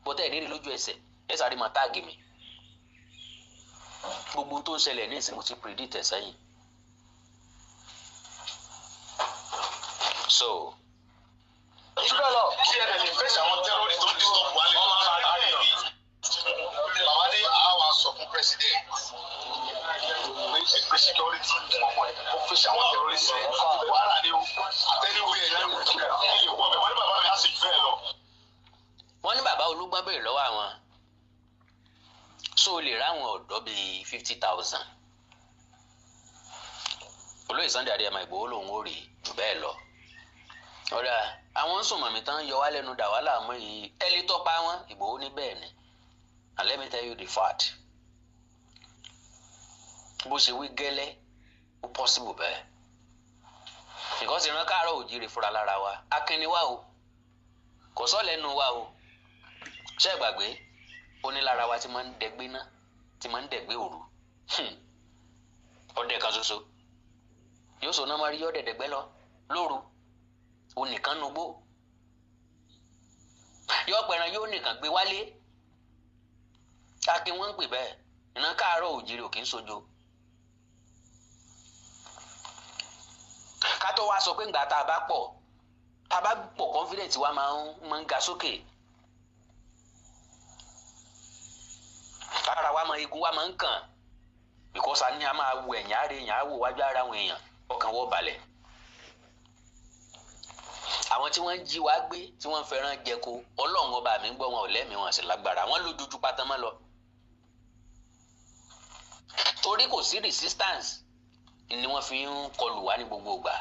[SPEAKER 1] bọ́tẹ́ ìrírí lójú ẹsẹ̀ ẹ sáré máa táàgì mi gbogbo tó ń ṣẹlẹ̀ ní ìsìn mo ti predict ẹ̀ sẹ́yìn so.
[SPEAKER 2] ìṣúná lọ kí ẹ lè fẹ́ ṣàwọn tẹ́rọ̀rì tó ń disturb wa ní ọmọ ara rẹ̀ bàbá ní àwa sọ fún president pé security ọmọ ẹ̀ ó fẹ́ ṣàwọn tẹ́rọ̀rì sí wàhálà ni ó àtẹ́níwé ẹ̀ lẹ́nu ìyẹ̀wò ọ̀bẹ̀ wọ́n ní bàbá mi á sì fẹ́ ẹ lọ.
[SPEAKER 1] wọ́n ní bàbá Olúgbọ́n béèrè lọ́wọ́ àwọn so lè ráwọn ọ̀dọ́ bíi 50,000 olóyè Sunday Adéyẹmọ Ìgbòho lòun ò rí jù bẹ́ẹ̀ lọ ọ̀rẹ́ àwọn ń sùn mọ̀mí tán yọ wá lẹ́nu dà wá láàmú yìí ẹni tó pa wọ́n Ìgbòho ní bẹ́ẹ̀ ni and let me tell you the fact bó ṣe wí gẹ́lẹ́ ó possible bẹ́ẹ̀ because ìran Káàárọ̀ Oòjíire fúnra lára wa akínni wa o kò sọ lẹ́nu wa o ṣé ẹ gbàgbé ó ní lára wa tí máa ń dẹgbé ná tí máa ń dẹgbé òru ọdẹ kan ṣoṣo yóò sọ náà máa rí ọdẹ dẹgbẹ lọ lóru ó nìkan nugbó yóò pẹran yóò nìkan gbé wálé akin wọn ń pè bẹ́ẹ̀ ìran Káàárọ̀ Oòjíire ò kì í sojo ká tó wá sọ pé ńgbà tá a bá pọ̀ confidence wa máa ń ga sókè ara wa igun wa máa ń kàn because a ní a máa wo ẹ̀yìn àárẹ̀ èèyàn á wò wájú ara àwọn èèyàn ọkàn wọ́ balẹ̀ àwọn tí wọ́n ń jí wa gbé tí wọ́n ń fẹ́ràn jẹko Ọlọ́run ọba mi ń gbọ́ wọn ò lẹ́mìí wọn sì lágbára wọn lójoojú pátá mọ́ lọ torí kò sí resistance ni wọ́n fi ń kọlù wá ní gbogbo ìgbà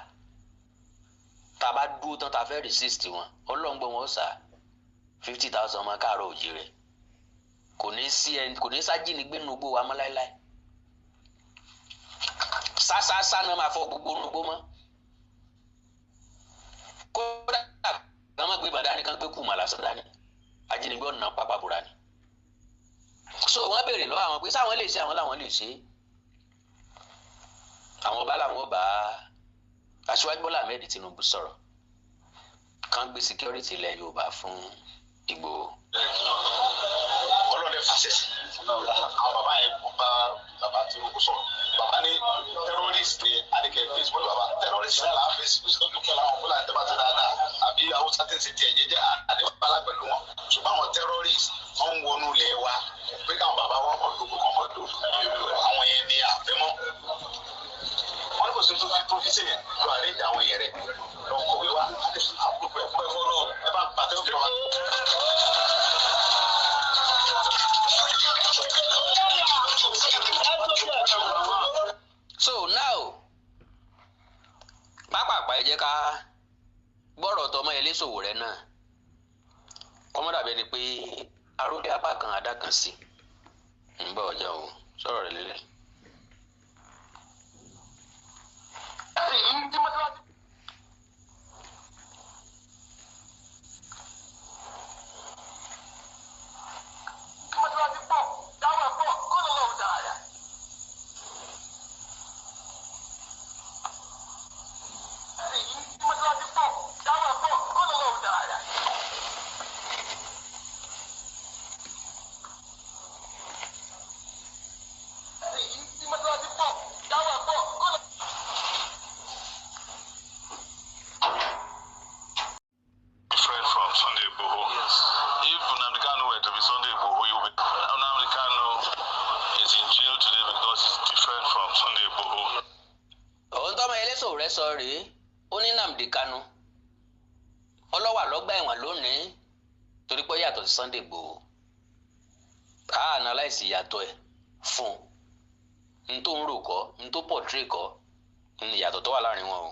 [SPEAKER 1] tá a bá dúró tán tá a fẹ́ resist wọn Ọlọ́run gbọ́ wọn ó sà 50,000 ọmọ Káàárọ̀ Oòjíire kò ní sájínigbé nugbó wa mọ́ láéláé sásásá náà máa fọ gbogbo nugbó mọ́ kódà kàn má gbé bàdá nìkan gbé kù mà lásán dání ajínigbé ọ̀nà pápábùrà ni so wọ́n béèrè lọ́wọ́ àwọn pé sáwọn lè ṣe àwọn làwọn lè ṣe àwọn ọba làwọn bá Aṣíwájú Bọ́lá Ahmed Tinubu sọ̀rọ̀ kàn gbé security ilẹ̀ Yorùbá fún Ìgbòho.
[SPEAKER 2] Ọlọ́dẹ fàṣẹ sí àwọn bàbá yẹn bá bàbá Tinubu sọ̀rọ̀ bàbá ní terrorist ní adìgẹ Facebook bàbá terrorist náà là á fèsì kò sí lókè kí àwọn Fúlàní tẹ́ bá ti dáadáa àbí Haúsá tẹ̀ sí tiẹ̀ jẹjẹ àdébàbàlá pẹ̀lú wọn ṣùgbọ́n àwọn terrorist wọ́n ń wọnú ilẹ̀ wa pé káwọn bàbá wọn kọ́ dòdò àwọn yẹn ní àfẹ́mọ́ wọ́n ní kò sí tó fi sẹ́yìn lọ àríjà àwọn yẹn rẹ̀ lọ kọ̀wé wa àpòpọ̀ ẹ̀fọ́ náà ẹ bá pàtẹ́ òkè wa.
[SPEAKER 1] So now pápápá ẹ jẹ́ ká gbọ́rọ̀ tọmọ Eléṣòwò rẹ náà kọ́mọ́dàbẹ́ ni pé aróde apá kan adá kan sí ń bọ̀ ọjà o sọ̀rọ̀ rẹ lélẹ̀. Sọ rèé ó ní Nnamdi Kanu ọlọ́wà lọ́gbà ẹ̀wọ̀n lónìí torí pé yàtọ̀ sí Sunday Igboho ká analyse ìyàtọ̀ ẹ̀ fún n tó ń rò kọ́ n tó portray kọ́ n ìyàtọ̀ tó wà láàrin wọn o.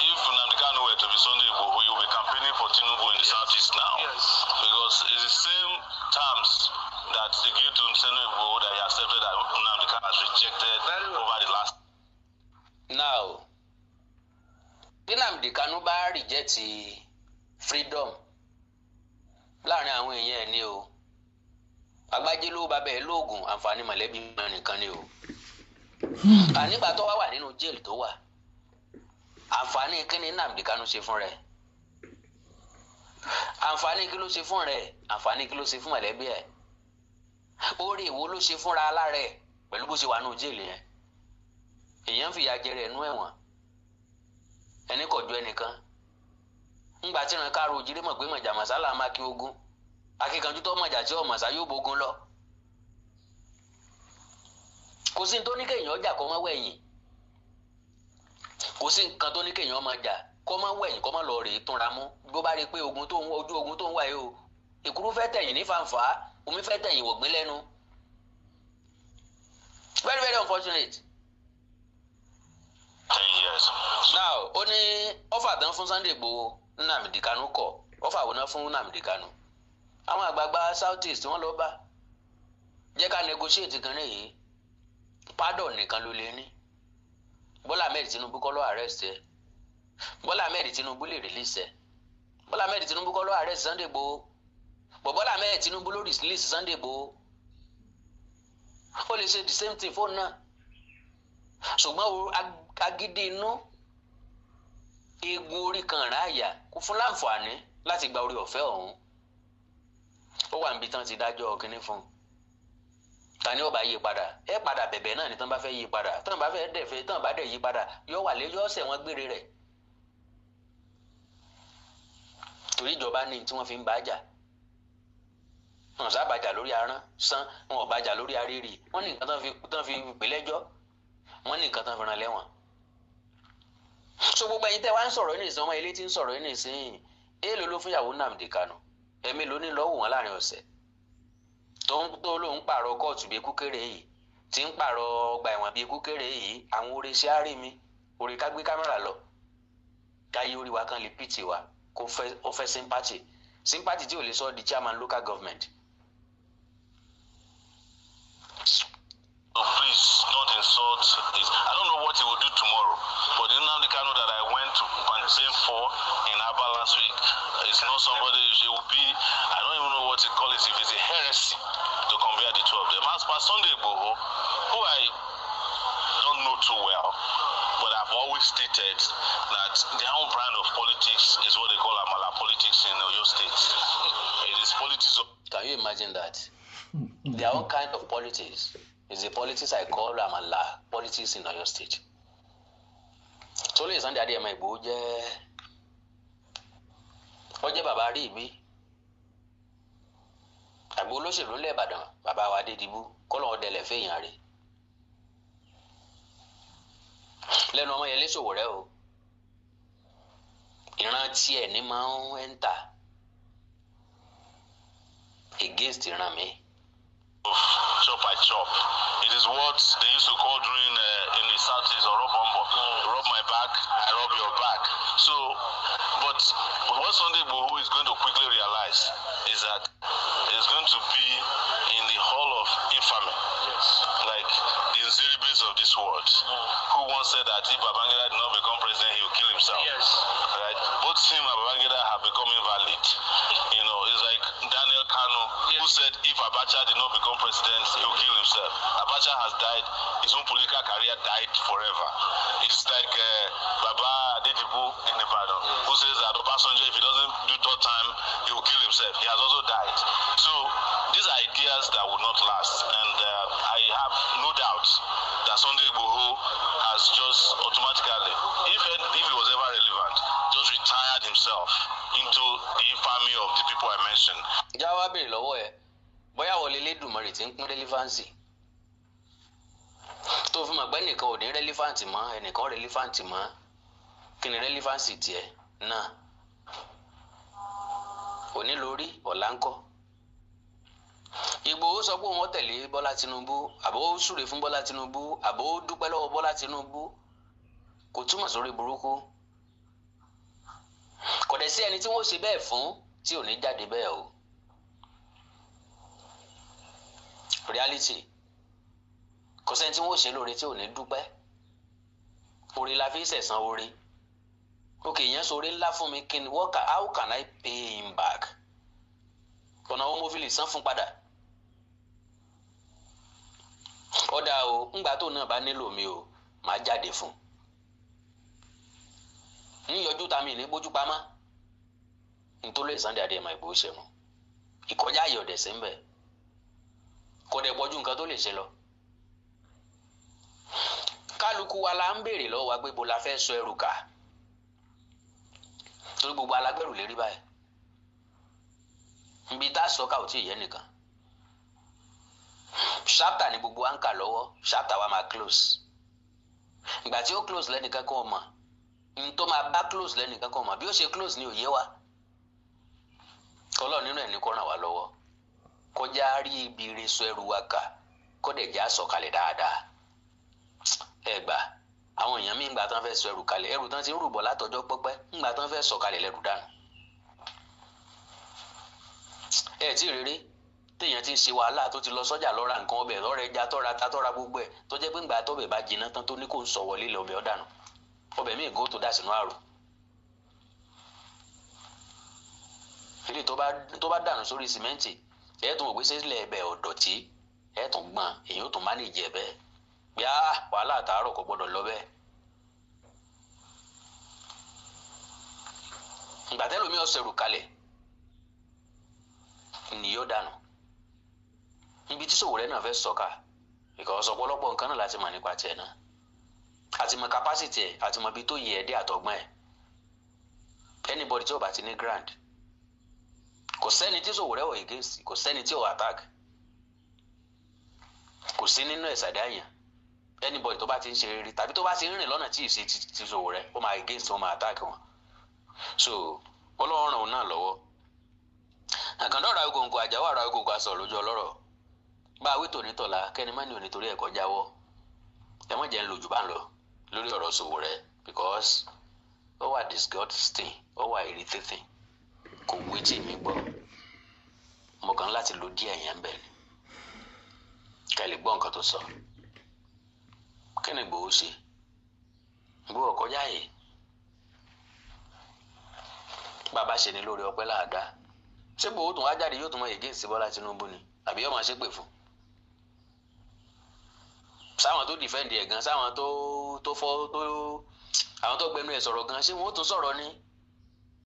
[SPEAKER 2] If Nnamdi Kanu were to be Sunday Igboho, you will be campaigning for Tinubu in the southeast now. Yes. Because it's the same terms that they gave to Sunday Igboho that he accepted that Nnamdi Kanu has rejected over the last.
[SPEAKER 1] Now bí Nnamdi Kanu bá rìjẹ́tì freedom láàrin àwọn èèyàn ẹ̀ ní o agbájé ló bá bẹ́ẹ̀ lóògùn àǹfààní mọ̀lẹ́bí mọ́ nìkan ni o ànígbà tó wà nínú jail tó wà àǹfààní kí ni Nnamdi Kanu ṣe fún rẹ̀ àǹfààní kí ló ṣe fún rẹ̀ àǹfààní kí ló ṣe fún mọ̀lẹ́bí ẹ̀ orí ìwo ló ṣe fúnra alára ẹ̀ pẹ̀lú bó ṣe wà nínú jail yẹn èèyàn ń fìyà jẹ rẹ̀ nú ẹ̀wọ̀n ẹni kọjú ẹnìkan ńgbà tí ìran Káàárọ̀ Oòjíire mọ̀ pé mọ̀jà màsálà máa kí ogun akíkanjú tó mọ̀jà tí ọmọ sá yóò bógun lọ kò sí tó ní kéèyàn ọjà kọ́ mọ́ wẹ̀yìn kò sí nǹkan tó ní kéèyàn ọmọ jà kọ́ mọ́ wẹ̀yìn kọ́ mọ́ lọ rèé túnra mú bó bá rí i pé ojú ogun tó ń wáyé o ìkúrú fẹ́ tẹ̀yìn ní fàǹfà omi fẹ́ tẹ̀yìn wọ̀gbìn lẹ́nu very very unfortunate.
[SPEAKER 2] 10 years.
[SPEAKER 1] now ó ní ọ́fà tán fún Sunday Igboho Nnamdi Kanu kọ̀ ọ́fà wò ná fún Nnamdi Kanu àwọn àgbààgbà South East wọ́n lọ bá jẹ́ ká negotiate kan nìyí pardon nìkan ló lè ní Bọ́lá Ahmed Tinubu kọ́ ló arrest ẹ Bọ́lá Ahmed Tinubu lè release ẹ Bọ́lá Ahmed Tinubu kọ́ ló arrest Sunday Igboho Bọ́lá Ahmed Tinubu ló release Sunday Igboho ó lè ṣe the same thing fóònù náà ṣùgbọ́n agídí inú eegun orí kan ráàyà kò fún láǹfààní láti gba orí ọ̀fẹ́ ọ̀hún ó wà níbi tán ti dájọ́ kínní fún un ta ni ó bá yí padà ẹ padà bẹ̀bẹ̀ náà ni tán bá fẹ́ yí padà tán bá fẹ́ dẹ̀fẹ́ tán bá dẹ̀ yí padà yóò wà lẹ́jọ́ ọ̀sẹ̀ wọn gbére rẹ̀ torí ìjọba ní tí wọ́n fi ń bá jà wọn sábàjà lórí aràn sán wọn ò bàjà lórí arírì wọn ní nǹkan tán fi pè lẹ́jọ́ wọn ní nǹkan tán fi rán lẹ́wọ̀n so gbogbo ẹ̀yin tẹ́ wá ń sọ̀rọ̀ yìí nìsín ọmọ ilé tí ń sọ̀rọ̀ yìí nìsín èèlò ló fún ìyàwó Nnamdi Kanu ẹ̀mí ló ní lọ́wọ́ wọn láàrin ọ̀sẹ̀ tó lóun pààrọ̀ kóòtù bíi ekú kéré yìí tí ń pààrọ̀ ọgbà ẹ̀wọ̀n bíi ekú kéré yìí àwọn orí iṣẹ́ àárín mi orí ká gbé kámẹ́rà lọ káyé orí wa kan lè pìtì wa kó fẹ́ sympathy tí ò lè sọ di chairman local government.
[SPEAKER 2] So please don't insult this. I don't know what he will do tomorrow, but the Nnamdi Kanu that I went to campaign for in Aba last week is not somebody. It will be. I don't even know what to call it. If it's a heresy to compare the two of them. As per Sunday Igboho, who I don't know too well, but I've always stated that their own brand of politics is what they call Amala politics in Oyo State. It is politics of.
[SPEAKER 1] Can you imagine that? Their own kind of politics is the politics I call Amala politics in Oyo State. Sọlá Sunday Adéyẹmọ Ìgbòho jẹ́ bàbá rí ibi àgbo olóṣèlú ńlẹ̀ Ìbàdàn bàbá wa Adédìbú kọ́lọ́ ọ̀dẹ̀lẹ̀ fẹ́yàn rẹ̀ lẹ́nu ọmọ Yẹlé Sowore o ìran tiẹ̀ ní máa ń ẹ́ńtà against ìran mi.
[SPEAKER 2] Chop I chop. It is what they used to call during in the Southeast or rub rub my back, I rub your back. So, but what Sunday Igboho is going to quickly realize is that it's going to be in the hall of infamy, like the Nzeribes of this world, who once said that if Babangida did not become president, he will kill himself. Yes. Right? Both him and Babangida have become invalid. You know, it's like Daniel Kanu, who said if Abacha did not become president, he will kill himself. Abacha has died, his own political career died forever. It's like Baba Adedibu in Ibadan, who says that Obasanjo, if he doesn't do third time, he will kill himself. He has also died. So these are ideas that will not last, and I have no doubt that Sunday Igboho has just automatically, if he was ever relevant, just retired himself into the infamy of the people I mentioned.
[SPEAKER 1] Jáwá béèrè lọ́wọ́ ẹ bóyá wọlé lédùmarè tí ń pín rẹ́lífáǹsì tó fi mọ̀ pé ẹnìkan ò ní rẹ́lífáǹsì mọ́ ẹnìkan rẹ́lífáǹsì mọ́ kí ni rẹ́lífáǹsì tiẹ̀ náà òní lórí ọ̀la ńkọ́. Ìgbòho sọ pé wọ́n tẹ̀lé Bọ́lá Tinubu àbó súre fún Bọ́lá Tinubu àbó dúpẹ́ lọ́wọ́ Bọ́lá Tinubu kò túmọ̀ sórí burúkú kò dẹ̀ sí ẹni tí wọ́n ṣe bẹ́ẹ̀ fún tí ò ní jáde bẹ́ẹ̀ o. Reality kò sẹ́ni tí wọ́n ṣe lóore tí ò ní dúpẹ́ oore la fi ṣẹ̀san oore òkè yẹn sọ oore ńlá fún mi kí ni how can I pay him back ọ̀nà owó mo fi lè san fún padà ọ̀dà o ńgbà tó náà bá nílò mi o máa jáde fún ń yọjú ta mi ní bójú pamọ́ nítorí Sunday Adéyẹmọ Ìgbòho ṣẹ̀wọ̀n ìkọjá ayọ̀ dẹ̀ sí ń bẹ̀ kò dẹ̀ pọ̀jù nǹkan tó lè ṣe lọ. Kálukú wa la ń béèrè lọ́wọ́ wa pé bo la fẹ́ sọ ẹrù ká torí gbogbo alágbẹ̀rù lérí báyìí nbí tá a sọ ká ò tí ì yẹ nìkan ṣáptà ni gbogbo wa ń kà lọ́wọ́ ṣáptà wa máa close ìgbà tí ó close lẹ́nìkan kan mọ̀ n tó máa bá close lẹ́nìkan kan mọ̀ bí ó ṣe close ni ò yé wa Ọlọ́run nínú ẹ̀ ní kó ràn wá lọ́wọ́ kọjá rí ibi ire sọ ẹrù wa kà kó dẹ̀ já sọ̀kalẹ̀ dáadáa. Ẹ gbà àwọn èèyàn míì ńgbà tán fẹ́ sọ ẹrù kalẹ̀ ẹrù tán ti ń rùbọ̀ látọjọ́ pẹ́pẹ́ ńgbà tán fẹ́ sọ̀kalẹ̀ lẹ́rù dànù. Ẹ tí rere téèyàn ti ń ṣe wàhálà tó ti lọ sọ́jà lọ ra nǹkan ọbẹ̀ lọ́rẹ̀ ẹja tọ́ra ta tọ́ra gbogbo ẹ̀ tó jẹ́ pé ńgbà tọ́bẹ̀ bá jiná tán tó ní kó ń sọ wọlé lọ ọbẹ̀ ọ̀dànù ọbẹ̀ míì gò tó dà sínú àrò. Ilé tó bá dànù sórí sìmẹ́ǹtì ẹ̀ tún ògbé sílẹ̀ ẹ̀bẹ̀ ọ̀dọ̀tí ẹ̀ tún gbọ́n èyí ó tún má nìjẹ́ bẹ́ẹ̀ bí wàhálà àtàárọ̀ kò gbọ́dọ̀ lọ bẹ́ẹ̀. Ìgbà tẹ́lómi ọ̀sẹ̀ rù kalẹ̀ ni yóò dànù níbi tí Sowore náà fẹ́ sọ̀ka because ọ̀pọ̀lọpọ̀ nǹkan náà láti mọ̀ nípa tiẹ̀ náà àti mọ̀ capacity ẹ̀ àti mọ̀ ibi tó yẹ ẹ̀ dé àtọ̀gbọ́n ẹ̀. Anybody tí ò bá ti ní grand kò sẹ́ni tí Sowore wọ̀ against kò sẹ́ni tí ò attack kò sí nínú ẹ̀sàdá yẹn. Anybody tó bá ti ń ṣe rere tàbí tó bá ti ń rìn lọ́nà tí ì ṣe ti Sowore ó máa against wọn máa attack wọn. So Ọlọ́run ràn òun náà lọ́wọ́. Àkàndọ́ ra Awikonko Àjàó ara Awikonko aṣọ lójú ọlọ́rọ̀ bá wí tòní tọ̀la kẹ́ni má ní òní torí ẹ̀kọ́ jáwọ́ ẹ mọ̀ jẹ́ ń lójú bá ń lọ lórí ọ̀rọ̀ Sowore because ó wà disgusting ó wà irritating kò wé tí mi gbọ́ mo kàn láti lo díẹ̀ yẹn bẹ́ẹ̀ ni ká lè gbọ́ nǹkan tó sọ. Kí ni Ìgbòho ṣe Ìgbòho kọjá yìí bàbá ṣe ni lórí ọpẹ́ láàdá ṣé Ìgbòho tún wá jáde yóò tún mọ against Bọ́lá Tinubu ni àbí yóò máa ṣépè fún sáwọn tó defend ẹ̀ gan sáwọn tó fọ́ tó àwọn tó gbẹnu ẹ̀ sọ̀rọ̀ gan ṣé wọ́n ó tún sọ̀rọ̀ ni